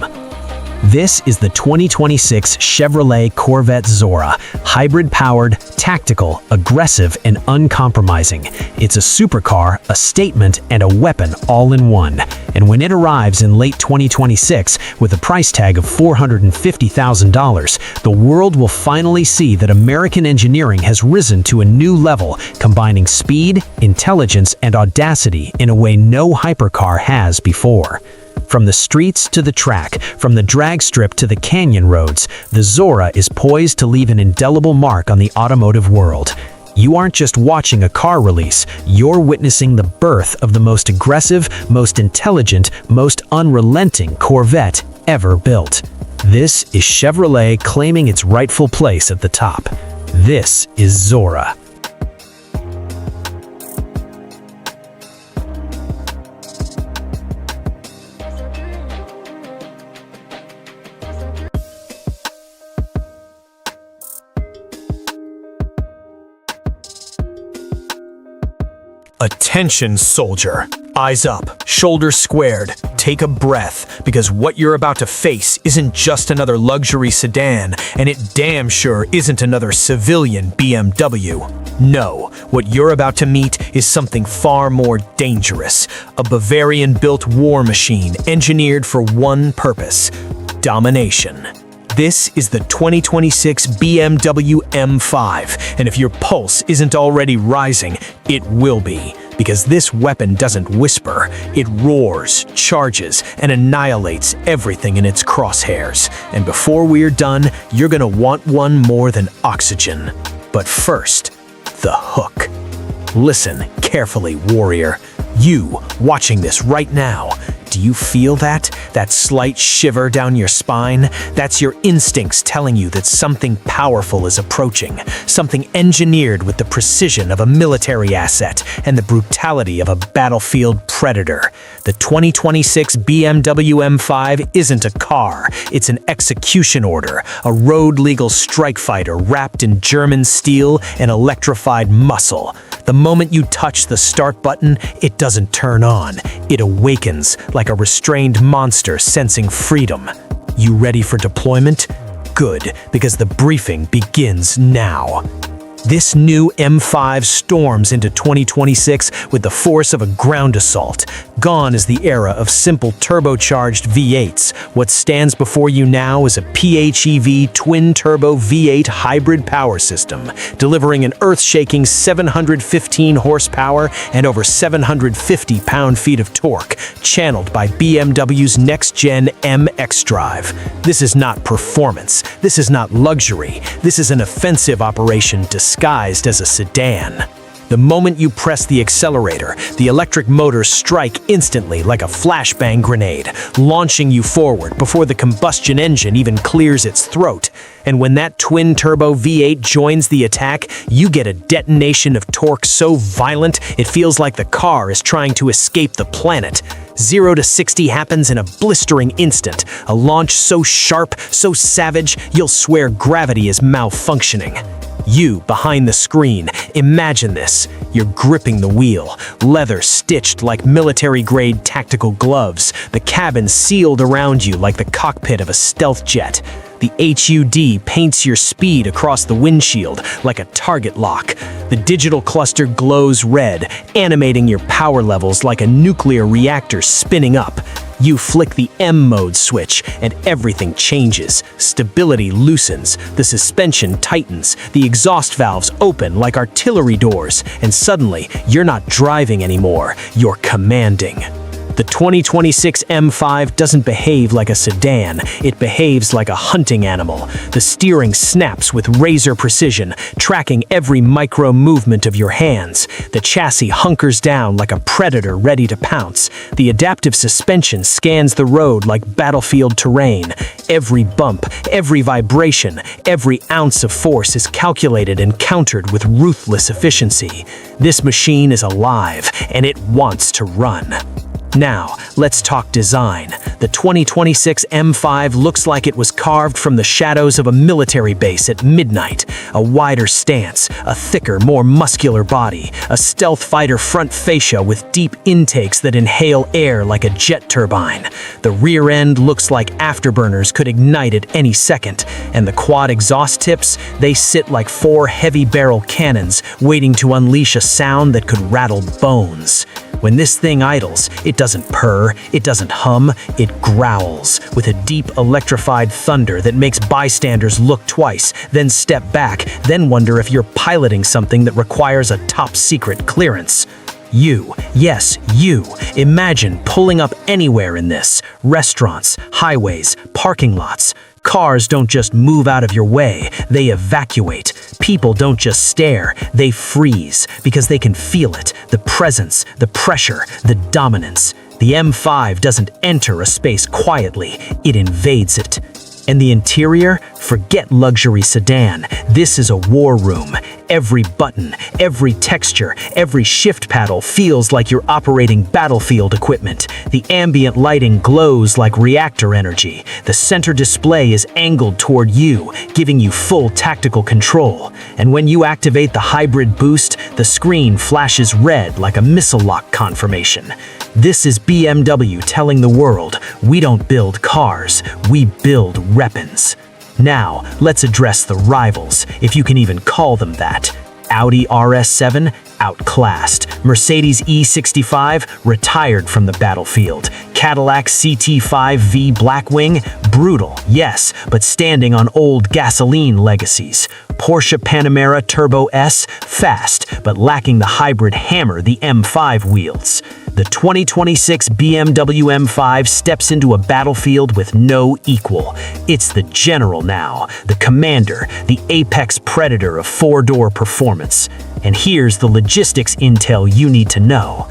This is the 2026 Chevrolet Corvette Zora, hybrid-powered, tactical, aggressive, and uncompromising. It's a supercar, a statement, and a weapon all in one. And when it arrives in late 2026 with a price tag of $450,000, the world will finally see that American engineering has risen to a new level, combining speed, intelligence, and audacity in a way no hypercar has before. From the streets to the track, from the drag strip to the canyon roads, the Zora is poised to leave an indelible mark on the automotive world. You aren't just watching a car release, you're witnessing the birth of the most aggressive, most intelligent, most unrelenting Corvette ever built. This is Chevrolet claiming its rightful place at the top. This is Zora. Attention, soldier. Eyes up, shoulders squared. Take a breath, because what you're about to face isn't just another luxury sedan, and it damn sure isn't another civilian BMW. No, what you're about to meet is something far more dangerous. A Bavarian-built war machine engineered for one purpose: domination. This is the 2026 BMW M5, and if your pulse isn't already rising, it will be. Because this weapon doesn't whisper, it roars, charges, and annihilates everything in its crosshairs. And before we're done, you're gonna want one more than oxygen. But first, the hook. Listen carefully, warrior. You, watching this right now, do you feel that? That slight shiver down your spine? That's your instincts telling you that something powerful is approaching, something engineered with the precision of a military asset and the brutality of a battlefield predator. The 2026 BMW M5 isn't a car, it's an execution order, a road-legal strike fighter wrapped in German steel and electrified muscle. The moment you touch the start button, it doesn't turn on. It awakens like a restrained monster sensing freedom. You ready for deployment? Good, because the briefing begins now. This new M5 storms into 2026 with the force of a ground assault. Gone is the era of simple turbocharged V8s. What stands before you now is a PHEV twin-turbo V8 hybrid power system, delivering an earth-shaking 715 horsepower and over 750 pound-feet of torque, channeled by BMW's next-gen M xDrive. This is not performance. This is not luxury. This is an offensive operation disguised as a sedan. The moment you press the accelerator, the electric motors strike instantly like a flashbang grenade, launching you forward before the combustion engine even clears its throat. And when that twin-turbo V8 joins the attack, you get a detonation of torque so violent it feels like the car is trying to escape the planet. 0 to 60 happens in a blistering instant, a launch so sharp, so savage, you'll swear gravity is malfunctioning. You, behind the screen, imagine this. You're gripping the wheel, leather stitched like military-grade tactical gloves, the cabin sealed around you like the cockpit of a stealth jet. The HUD paints your speed across the windshield like a target lock. The digital cluster glows red, animating your power levels like a nuclear reactor spinning up. You flick the M mode switch and everything changes. Stability loosens, the suspension tightens, the exhaust valves open like artillery doors, and suddenly you're not driving anymore, you're commanding. The 2026 M5 doesn't behave like a sedan, it behaves like a hunting animal. The steering snaps with razor precision, tracking every micro movement of your hands. The chassis hunkers down like a predator ready to pounce. The adaptive suspension scans the road like battlefield terrain. Every bump, every vibration, every ounce of force is calculated and countered with ruthless efficiency. This machine is alive, and it wants to run. Now, let's talk design. The 2026 M5 looks like it was carved from the shadows of a military base at midnight. A wider stance, a thicker, more muscular body, a stealth fighter front fascia with deep intakes that inhale air like a jet turbine. The rear end looks like afterburners could ignite at any second, and the quad exhaust tips, they sit like 4 heavy barrel cannons waiting to unleash a sound that could rattle bones. When this thing idles, it doesn't purr, it doesn't hum, it growls with a deep electrified thunder that makes bystanders look twice, then step back, then wonder if you're piloting something that requires a top-secret clearance. You, yes, you, imagine pulling up anywhere in this. Restaurants, highways, parking lots. Cars don't just move out of your way, they evacuate. People don't just stare, they freeze, because they can feel it, the presence, the pressure, the dominance. The M5 doesn't enter a space quietly, it invades it. And the interior? Forget luxury sedan. This is a war room. Every button, every texture, every shift paddle feels like you're operating battlefield equipment. The ambient lighting glows like reactor energy. The center display is angled toward you, giving you full tactical control. And when you activate the hybrid boost, the screen flashes red like a missile lock confirmation. This is BMW telling the world, we don't build cars, we build weapons. Now, let's address the rivals, if you can even call them that. Audi RS7, outclassed. Mercedes E65, retired from the battlefield. Cadillac CT5V Blackwing, brutal, yes, but standing on old gasoline legacies. Porsche Panamera Turbo S, fast, but lacking the hybrid hammer the M5 wields. The 2026 BMW M5 steps into a battlefield with no equal. It's the general now, the commander, the apex predator of four-door performance. And here's the logistics intel you need to know.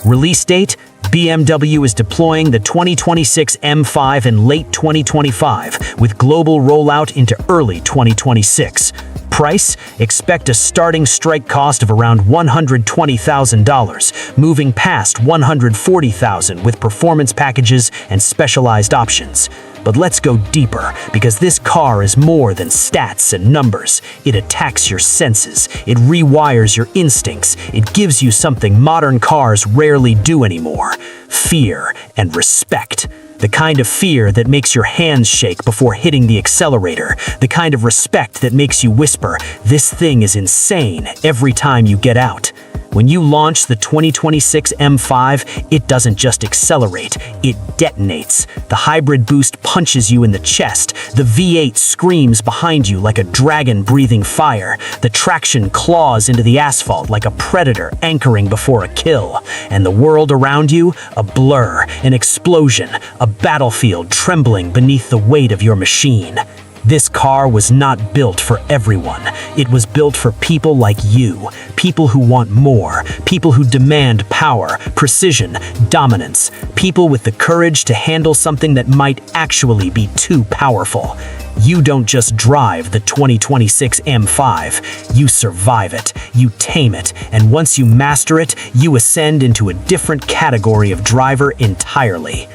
Release date: BMW is deploying the 2026 M5 in late 2025, with global rollout into early 2026. Price: expect a starting strike cost of around $120,000, moving past $140,000 with performance packages and specialized options. But let's go deeper, because this car is more than stats and numbers. It attacks your senses, it rewires your instincts, it gives you something modern cars rarely do anymore: fear and respect. The kind of fear that makes your hands shake before hitting the accelerator. The kind of respect that makes you whisper, "This thing is insane," every time you get out. When you launch the 2026 M5, it doesn't just accelerate, it detonates. The hybrid boost punches you in the chest. The V8 screams behind you like a dragon breathing fire. The traction claws into the asphalt like a predator anchoring before a kill. And the world around you, a blur, an explosion, a battlefield trembling beneath the weight of your machine. This car was not built for everyone. It was built for people like you, people who want more, people who demand power, precision, dominance, people with the courage to handle something that might actually be too powerful. You don't just drive the 2026 M5, you survive it, you tame it, and once you master it, you ascend into a different category of driver entirely.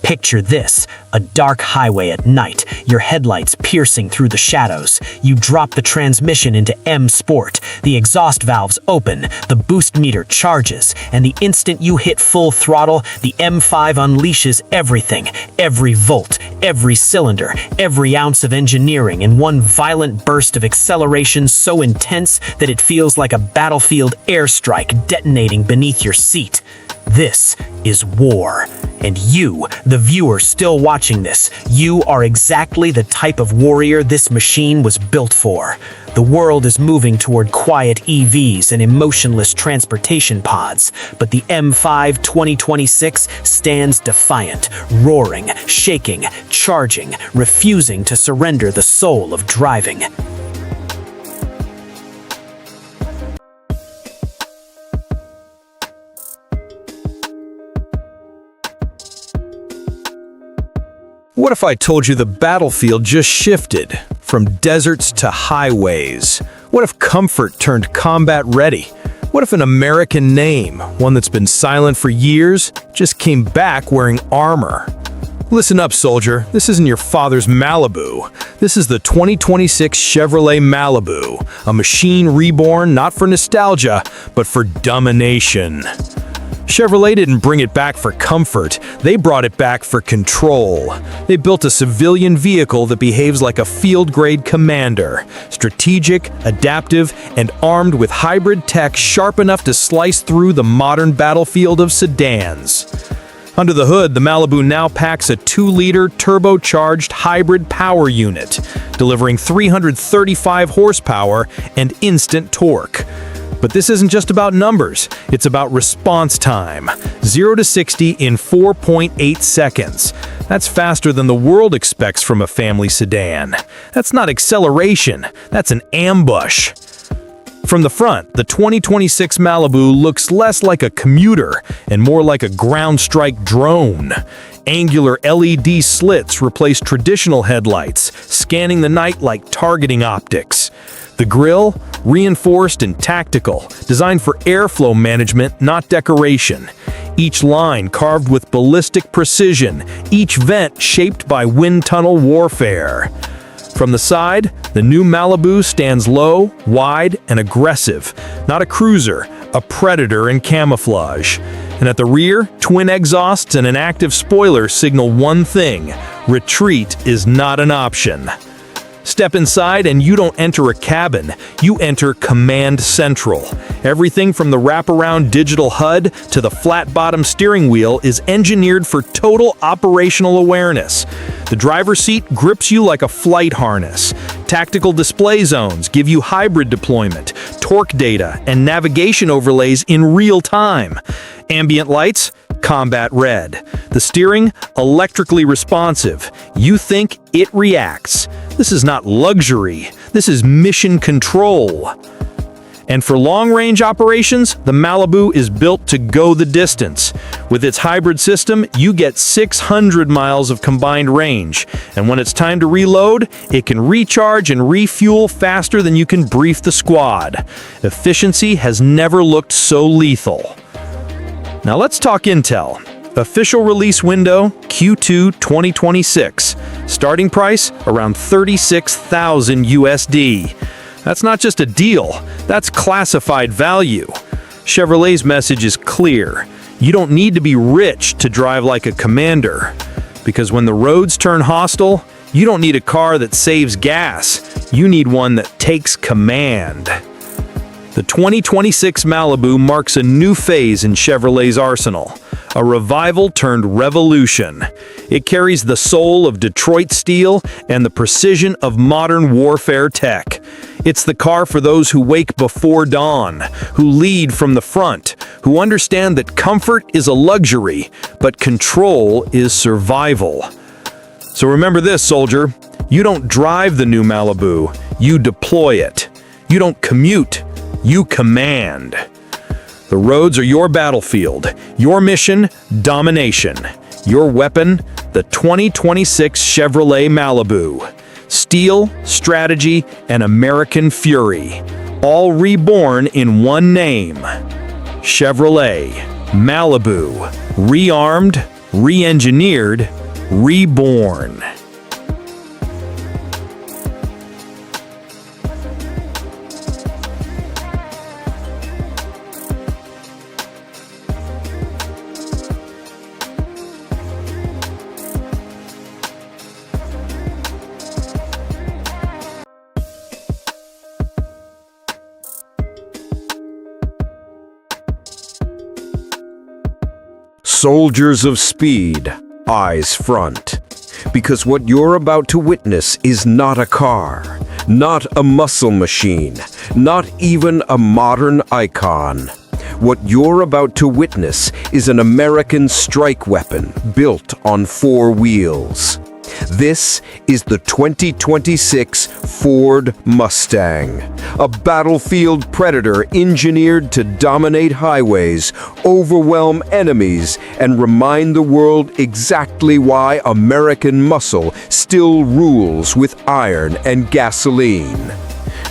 Picture this: a dark highway at night, your headlights piercing through the shadows. You drop the transmission into M Sport, the exhaust valves open, the boost meter charges, and the instant you hit full throttle, the M5 unleashes everything, every volt, every cylinder, every ounce of engineering in one violent burst of acceleration so intense that it feels like a battlefield airstrike detonating beneath your seat. This is war. And you, the viewer still watching this, you are exactly the type of warrior this machine was built for. The world is moving toward quiet EVs and emotionless transportation pods, but the M5 2026 stands defiant, roaring, shaking, charging, refusing to surrender the soul of driving. What if I told you the battlefield just shifted from deserts to highways? What if comfort turned combat ready? What if an American name, one that's been silent for years, just came back wearing armor? Listen up, soldier. This isn't your father's Malibu. This is the 2026 Chevrolet Malibu, a machine reborn not for nostalgia, but for domination. Chevrolet didn't bring it back for comfort, they brought it back for control. They built a civilian vehicle that behaves like a field-grade commander, strategic, adaptive, and armed with hybrid tech sharp enough to slice through the modern battlefield of sedans. Under the hood, the Malibu now packs a 2-liter turbocharged hybrid power unit, delivering 335 horsepower and instant torque. But this isn't just about numbers, it's about response time. 0 to 60 in 4.8 seconds. That's faster than the world expects from a family sedan. That's not acceleration, that's an ambush. From the front, the 2026 Malibu looks less like a commuter and more like a ground strike drone. Angular LED slits replace traditional headlights, scanning the night like targeting optics. The grille, reinforced and tactical, designed for airflow management, not decoration. Each line carved with ballistic precision, each vent shaped by wind tunnel warfare. From the side, the new Malibu stands low, wide, and aggressive. Not a cruiser, a predator in camouflage. And at the rear, twin exhausts and an active spoiler signal one thing: retreat is not an option. Step inside and you don't enter a cabin, you enter Command Central. Everything from the wraparound digital HUD to the flat-bottom steering wheel is engineered for total operational awareness. The driver's seat grips you like a flight harness. Tactical display zones give you hybrid deployment, torque data, and navigation overlays in real time. Ambient lights, combat red. The steering, electrically responsive. You think, it reacts. This is not luxury. This is mission control. And for long-range operations, the Malibu is built to go the distance. With its hybrid system, you get 600 miles of combined range, and when it's time to reload, it can recharge and refuel faster than you can brief the squad. Efficiency has never looked so lethal. Now let's talk Intel. Official release window, Q2 2026. Starting price, around $36,000 USD. That's not just a deal, that's classified value. Chevrolet's message is clear. You don't need to be rich to drive like a commander. Because when the roads turn hostile, you don't need a car that saves gas. You need one that takes command. The 2026 Malibu marks a new phase in Chevrolet's arsenal. A revival turned revolution. It carries the soul of Detroit steel and the precision of modern warfare tech. It's the car for those who wake before dawn, who lead from the front, who understand that comfort is a luxury, but control is survival. So remember this, soldier. You don't drive the new Malibu, you deploy it. You don't commute, you command. The roads are your battlefield, your mission, domination. Your weapon, the 2026 Chevrolet Malibu. Steel, strategy, and American fury. All reborn in one name. Chevrolet Malibu. Rearmed, re-engineered, reborn. Soldiers of speed, eyes front. Because what you're about to witness is not a car, not a muscle machine, not even a modern icon. What you're about to witness is an American strike weapon built on four wheels. This is the 2026 Ford Mustang, a battlefield predator engineered to dominate highways, overwhelm enemies, and remind the world exactly why American muscle still rules with iron and gasoline.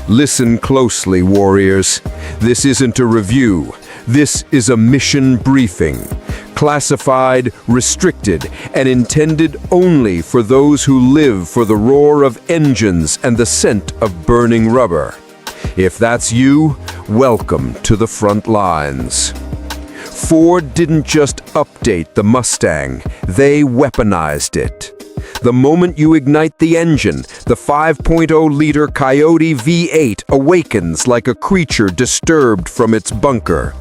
Listen closely, warriors. This isn't a review. This is a mission briefing. Classified, restricted, and intended only for those who live for the roar of engines and the scent of burning rubber. If that's you, welcome to the front lines. Ford didn't just update the Mustang, they weaponized it. The moment you ignite the engine, the 5.0-liter Coyote V8 awakens like a creature disturbed from its bunker.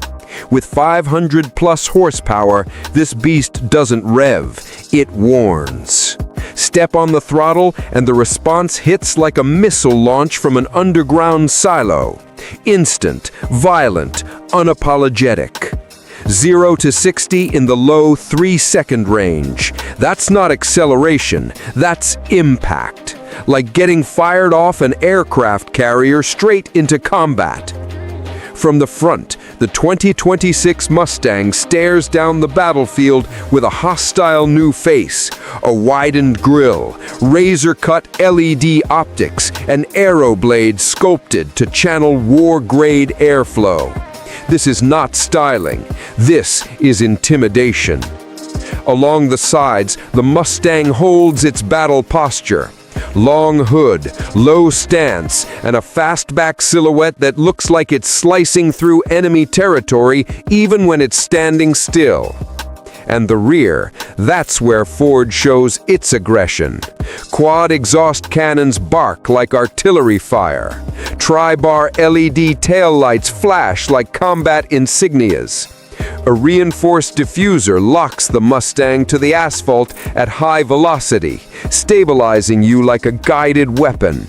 With 500-plus horsepower, this beast doesn't rev, it warns. Step on the throttle and the response hits like a missile launch from an underground silo. Instant, violent, unapologetic. 0 to 60 in the low 3-second range. That's not acceleration, that's impact. Like getting fired off an aircraft carrier straight into combat. From the front, the 2026 Mustang stares down the battlefield with a hostile new face, a widened grille, razor-cut LED optics, and aero blades sculpted to channel war-grade airflow. This is not styling, this is intimidation. Along the sides, the Mustang holds its battle posture. Long hood, low stance, and a fastback silhouette that looks like it's slicing through enemy territory even when it's standing still. And the rear, that's where Ford shows its aggression. Quad exhaust cannons bark like artillery fire. Tri-bar LED taillights flash like combat insignias. A reinforced diffuser locks the Mustang to the asphalt at high velocity, stabilizing you like a guided weapon.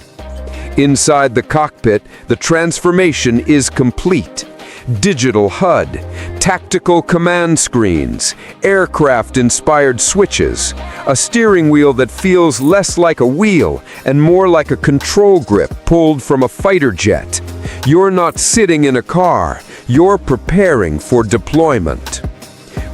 Inside the cockpit, the transformation is complete. digital HUD, tactical command screens, aircraft-inspired switches, a steering wheel that feels less like a wheel and more like a control grip pulled from a fighter jet. You're not sitting in a car, you're preparing for deployment.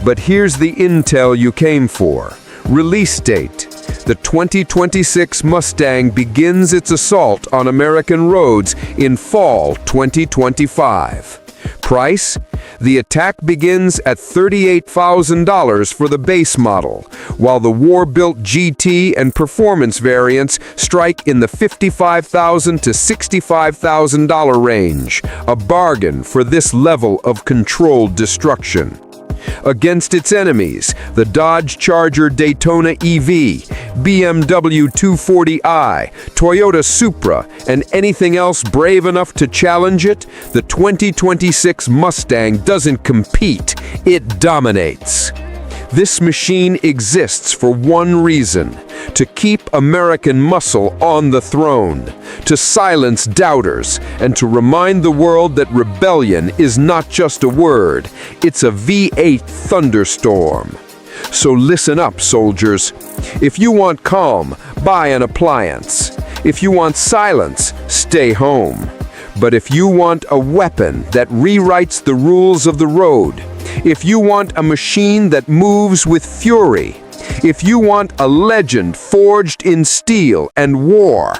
But here's the intel you came for. Release date. The 2026 Mustang begins its assault on American roads in fall 2025. Price? The attack begins at $38,000 for the base model, while the war-built GT and performance variants strike in the $55,000 to $65,000 range, a bargain for this level of controlled destruction. Against its enemies, the Dodge Charger Daytona EV, BMW 240i, Toyota Supra, and anything else brave enough to challenge it, the 2026 Mustang doesn't compete, it dominates. This machine exists for one reason: to keep American muscle on the throne, to silence doubters, and to remind the world that rebellion is not just a word, it's a V8 thunderstorm. So listen up, soldiers. If you want calm, buy an appliance. If you want silence, stay home. But if you want a weapon that rewrites the rules of the road, if you want a machine that moves with fury, if you want a legend forged in steel and war,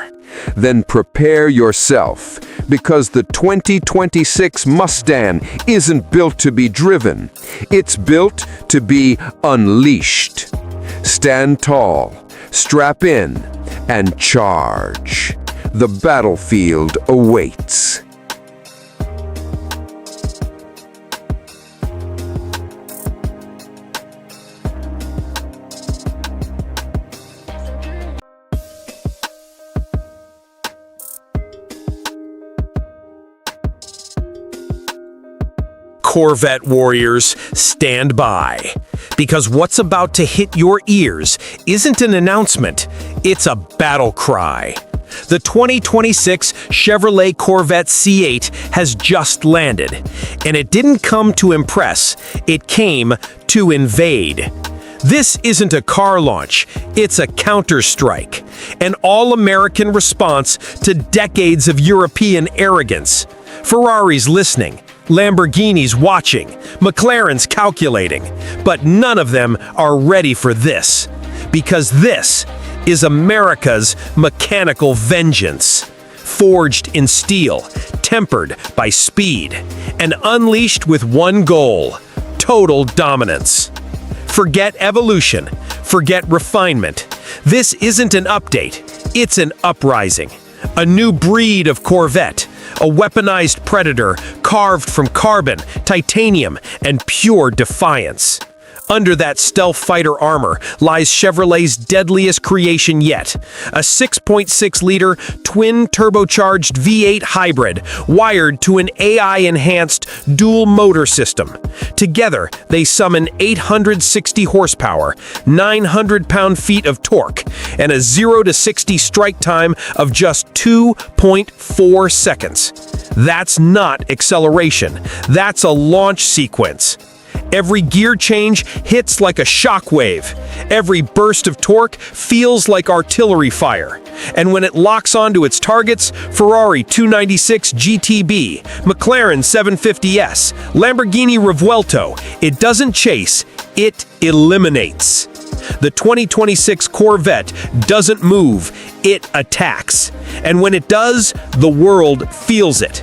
then prepare yourself, because the 2026 Mustang isn't built to be driven, it's built to be unleashed. Stand tall, strap in, and charge. The battlefield awaits. Corvette warriors, stand by. Because what's about to hit your ears isn't an announcement, it's a battle cry. The 2026 Chevrolet Corvette C8 has just landed, and it didn't come to impress, it came to invade. This isn't a car launch, it's a counter-strike, an all-American response to decades of European arrogance. Ferrari's listening, Lamborghini's watching, McLaren's calculating, but none of them are ready for this, because this is America's mechanical vengeance, forged in steel, tempered by speed, and unleashed with one goal: total dominance. Forget evolution, forget refinement. This isn't an update, it's an uprising. A new breed of Corvette, a weaponized predator carved from carbon, titanium, and pure defiance. Under that stealth fighter armor lies Chevrolet's deadliest creation yet, a 6.6-liter twin-turbocharged V8 hybrid wired to an AI-enhanced dual-motor system. Together, they summon 860 horsepower, 900 pound-feet of torque, and a 0 to 60 strike time of just 2.4 seconds. That's not acceleration, that's a launch sequence. Every gear change hits like a shockwave. Every burst of torque feels like artillery fire. And when it locks onto its targets, Ferrari 296 GTB, McLaren 750S, Lamborghini Revuelto, it doesn't chase, it eliminates. The 2026 Corvette doesn't move, it attacks. And when it does, the world feels it.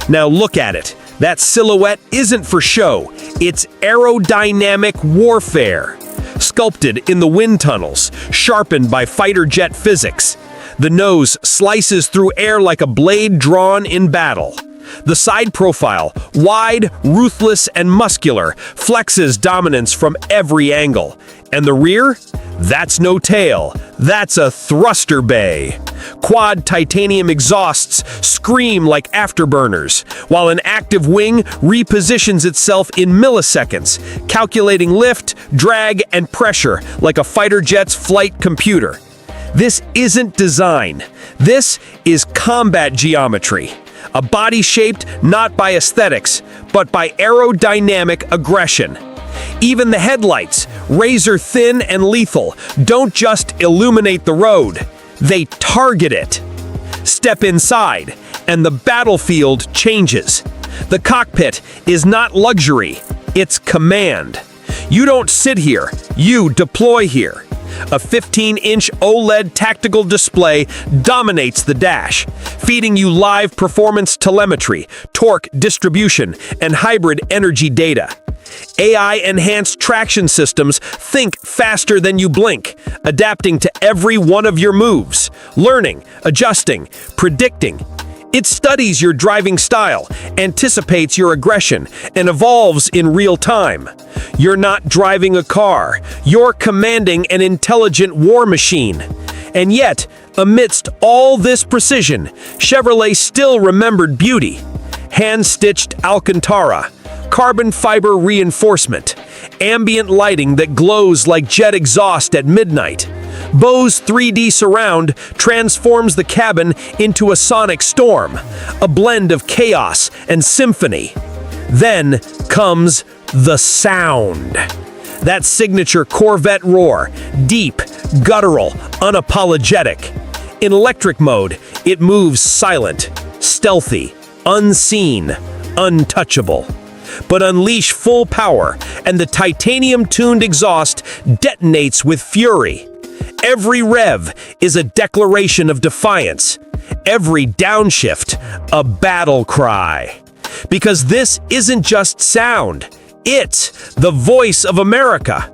Now look at it. That silhouette isn't for show, it's aerodynamic warfare. Sculpted in the wind tunnels, sharpened by fighter jet physics. The nose slices through air like a blade drawn in battle. The side profile, wide, ruthless, and muscular, flexes dominance from every angle. And the rear? That's no tail, that's a thruster bay. Quad titanium exhausts scream like afterburners, while an active wing repositions itself in milliseconds, calculating lift, drag, and pressure like a fighter jet's flight computer. This isn't design. This is combat geometry. A body shaped not by aesthetics, but by aerodynamic aggression. Even the headlights, razor thin and lethal, don't just illuminate the road, they target it. Step inside, and the battlefield changes. The cockpit is not luxury, it's command. You don't sit here, you deploy here. A 15-inch OLED tactical display dominates the dash, feeding you live performance telemetry, torque distribution, and hybrid energy data. AI-enhanced traction systems think faster than you blink, adapting to every one of your moves, learning, adjusting, predicting. It studies your driving style, anticipates your aggression, and evolves in real time. You're not driving a car, you're commanding an intelligent war machine. And yet, amidst all this precision, Chevrolet still remembered beauty. Hand-stitched Alcantara, carbon fiber reinforcement, ambient lighting that glows like jet exhaust at midnight. Bose 3D surround transforms the cabin into a sonic storm, a blend of chaos and symphony. Then comes the sound. That signature Corvette roar, deep, guttural, unapologetic. In electric mode, it moves silent, stealthy, unseen, untouchable. But unleash full power, and the titanium-tuned exhaust detonates with fury. Every rev is a declaration of defiance. Every downshift, a battle cry. Because this isn't just sound, it's the voice of America.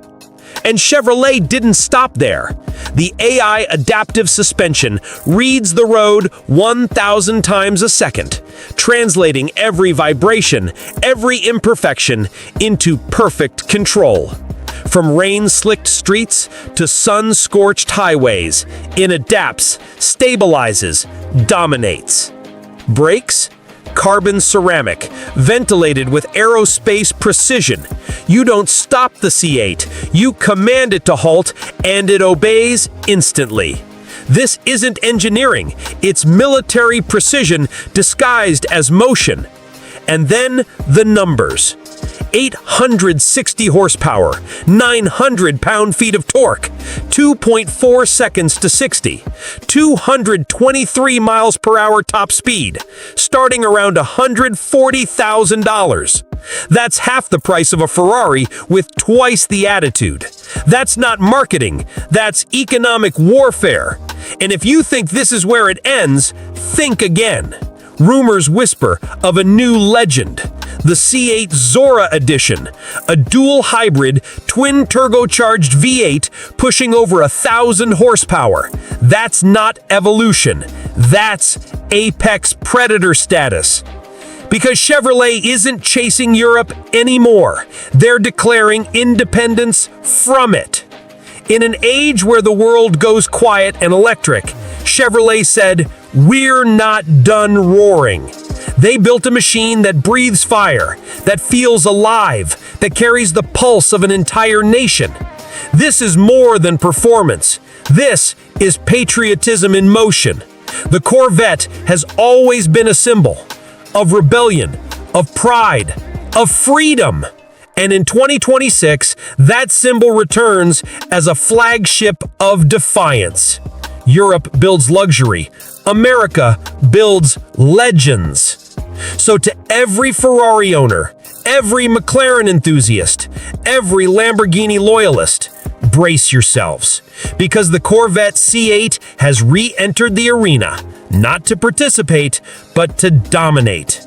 And Chevrolet didn't stop there. The AI adaptive suspension reads the road 1,000 times a second, translating every vibration, every imperfection into perfect control. From rain-slicked streets to sun-scorched highways, it adapts, stabilizes, dominates. Brakes? Carbon ceramic, ventilated with aerospace precision. You don't stop the C8, you command it to halt, and it obeys instantly. This isn't engineering, it's military precision disguised as motion. And then the numbers. 860 horsepower, 900 pound-feet of torque, 2.4 seconds to 60, 223 miles per hour top speed, starting around $140,000. That's half the price of a Ferrari with twice the attitude. That's not marketing, that's economic warfare. And if you think this is where it ends, think again. Rumors whisper of a new legend, the C8 Zora edition, a dual hybrid, twin turbocharged V8 pushing over 1,000 horsepower. That's not evolution, that's apex predator status. Because Chevrolet isn't chasing Europe anymore, they're declaring independence from it. In an age where the world goes quiet and electric, Chevrolet said, "We're not done roaring." They built a machine that breathes fire, that feels alive, that carries the pulse of an entire nation. This is more than performance. This is patriotism in motion. The Corvette has always been a symbol of rebellion, of pride, of freedom. And in 2026, that symbol returns as a flagship of defiance. Europe builds luxury. America builds legends. So to every Ferrari owner, every McLaren enthusiast, every Lamborghini loyalist, brace yourselves. Because the Corvette C8 has re-entered the arena, not to participate, but to dominate.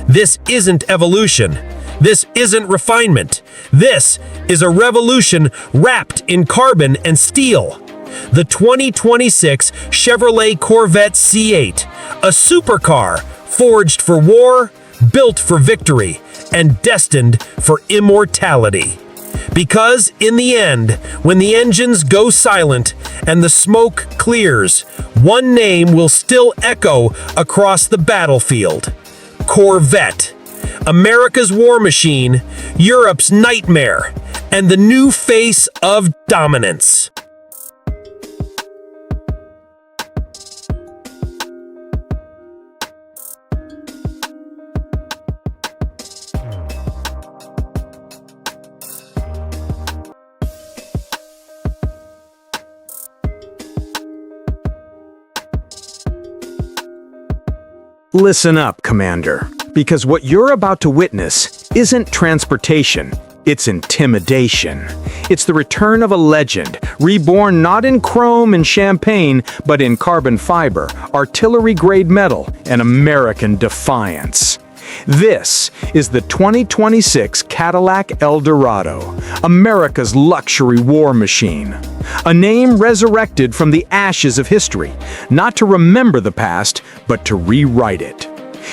This isn't evolution. This isn't refinement. This is a revolution wrapped in carbon and steel. The 2026 Chevrolet Corvette C8, a supercar forged for war, built for victory, and destined for immortality. Because in the end, when the engines go silent and the smoke clears, one name will still echo across the battlefield: Corvette. America's war machine, Europe's nightmare, and the new face of dominance. Listen up, Commander, because what you're about to witness isn't transportation, it's intimidation. It's the return of a legend, reborn not in chrome and champagne, but in carbon fiber, artillery-grade metal, and American defiance. This is the 2026 Cadillac Eldorado, America's luxury war machine. A name resurrected from the ashes of history, not to remember the past, but to rewrite it.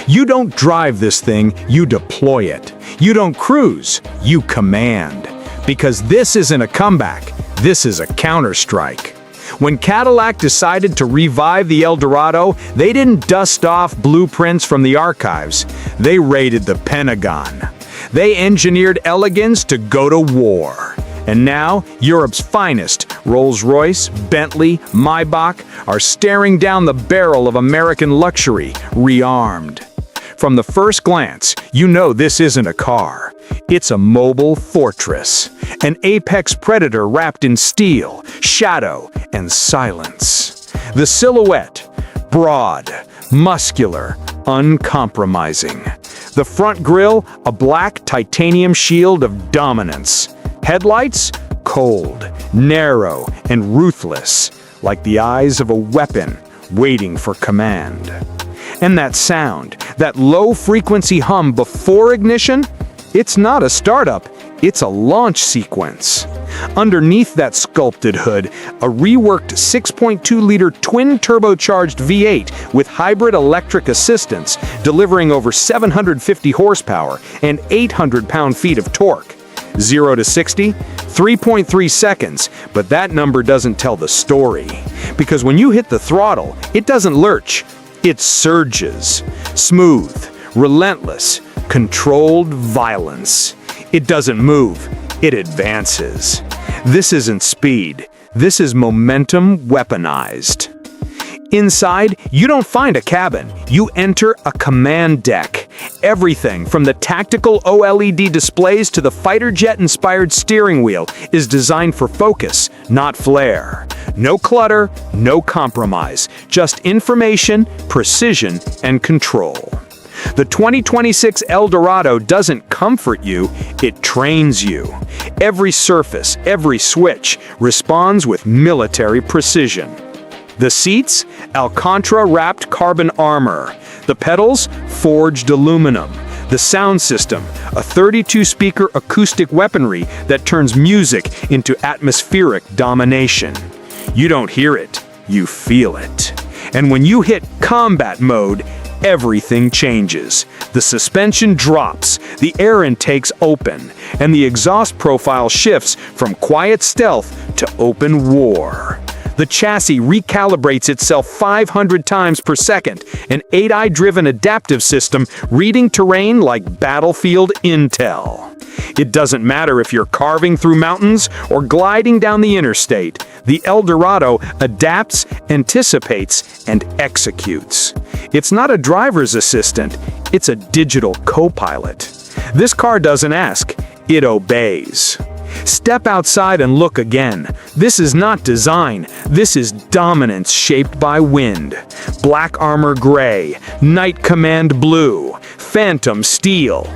You don't drive this thing, you deploy it. You don't cruise, you command. Because this isn't a comeback, this is a counterstrike. When Cadillac decided to revive the Eldorado, they didn't dust off blueprints from the archives. They raided the Pentagon. They engineered elegance to go to war. And now, Europe's finest, Rolls-Royce, Bentley, Maybach, are staring down the barrel of American luxury, rearmed. From the first glance, you know this isn't a car. It's a mobile fortress, an apex predator wrapped in steel, shadow, and silence. The silhouette, broad, muscular, uncompromising. The front grille, a black titanium shield of dominance. Headlights, cold, narrow, and ruthless, like the eyes of a weapon waiting for command. And that sound, that low-frequency hum before ignition, it's not a startup, it's a launch sequence. Underneath that sculpted hood, a reworked 6.2-liter twin-turbocharged V8 with hybrid electric assistance, delivering over 750 horsepower and 800 pound-feet of torque. 0 to 60, 3.3 seconds, but that number doesn't tell the story. Because when you hit the throttle, it doesn't lurch, it surges. Smooth, relentless, controlled violence. It doesn't move, it advances. This isn't speed, this is momentum weaponized. Inside, you don't find a cabin, you enter a command deck. Everything from the tactical OLED displays to the fighter jet-inspired steering wheel is designed for focus, not flair. No clutter, no compromise, just information, precision, and control. The 2026 Eldorado doesn't comfort you, it trains you. Every surface, every switch responds with military precision. The seats, Alcantara-wrapped carbon armor. The pedals, forged aluminum. The sound system, a 32-speaker acoustic weaponry that turns music into atmospheric domination. You don't hear it, you feel it. And when you hit combat mode, everything changes. The suspension drops, the air intakes open, and the exhaust profile shifts from quiet stealth to open war. The chassis recalibrates itself 500 times per second, an AI-driven adaptive system reading terrain like battlefield intel. It doesn't matter if you're carving through mountains or gliding down the interstate, the Eldorado adapts, anticipates, and executes. It's not a driver's assistant, it's a digital co-pilot. This car doesn't ask, it obeys. Step outside and look again. This is not design, this is dominance shaped by wind. Black armor gray, night command blue, phantom steel.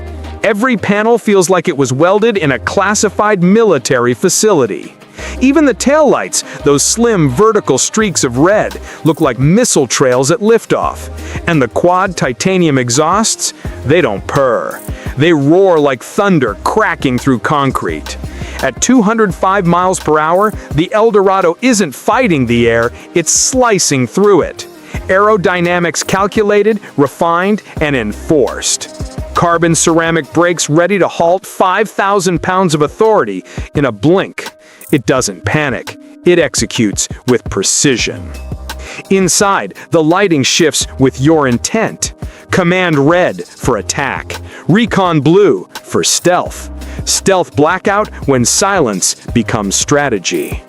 Every panel feels like it was welded in a classified military facility. Even the taillights, those slim vertical streaks of red, look like missile trails at liftoff. And the quad titanium exhausts, they don't purr. They roar like thunder cracking through concrete. At 205 miles per hour, the Eldorado isn't fighting the air, it's slicing through it. Aerodynamics calculated, refined, and enforced. Carbon ceramic brakes ready to halt 5,000 pounds of authority in a blink. It doesn't panic, it executes with precision. Inside, the lighting shifts with your intent. Command red for attack, recon blue for stealth, stealth blackout when silence becomes strategy.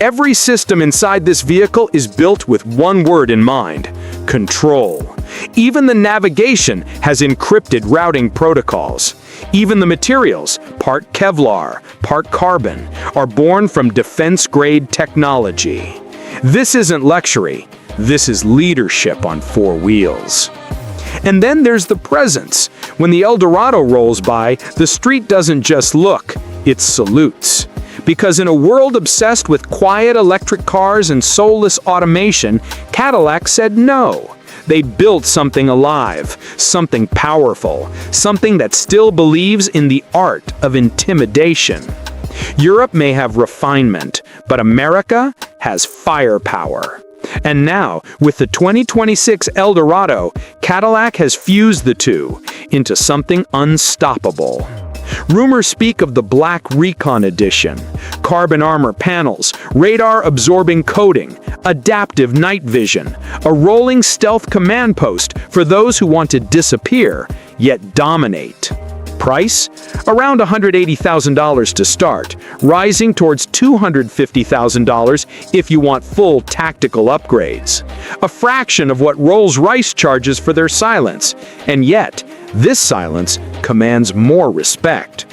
Every system inside this vehicle is built with one word in mind: control. Even the navigation has encrypted routing protocols. Even the materials, part Kevlar, part carbon, are born from defense-grade technology. This isn't luxury, this is leadership on four wheels. And then there's the presence. When the Eldorado rolls by, the street doesn't just look, it salutes. Because in a world obsessed with quiet electric cars and soulless automation, Cadillac said no. They built something alive, something powerful, something that still believes in the art of intimidation. Europe may have refinement, but America has firepower. And now, with the 2026 Eldorado, Cadillac has fused the two into something unstoppable. Rumors speak of the Black Recon Edition, carbon armor panels, radar-absorbing coating, adaptive night vision, a rolling stealth command post for those who want to disappear, yet dominate. Price? Around $180,000 to start, rising towards $250,000 if you want full tactical upgrades. A fraction of what Rolls-Royce charges for their silence, and yet, this silence commands more respect.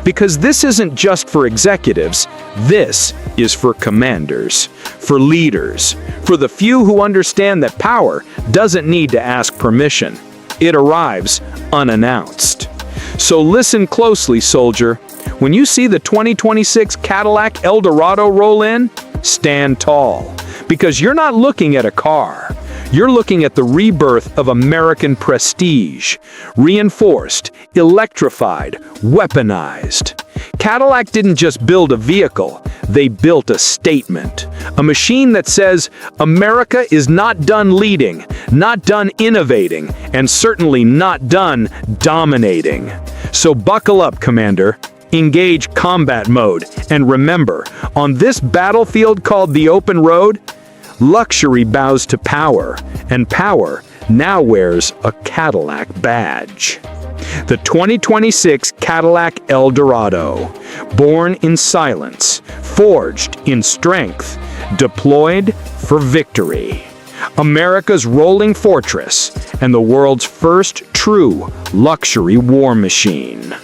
Because this isn't just for executives, this is for commanders, for leaders, for the few who understand that power doesn't need to ask permission. It arrives unannounced. So listen closely, soldier. When you see the 2026 Cadillac Eldorado roll in, stand tall. Because you're not looking at a car. You're looking at the rebirth of American prestige. Reinforced, electrified, weaponized. Cadillac didn't just build a vehicle, they built a statement. A machine that says, America is not done leading, not done innovating, and certainly not done dominating. So buckle up, Commander. Engage combat mode. And remember, on this battlefield called the open road, luxury bows to power, and power now wears a Cadillac badge. The 2026 Cadillac Eldorado, born in silence, forged in strength, deployed for victory. America's rolling fortress and the world's first true luxury war machine.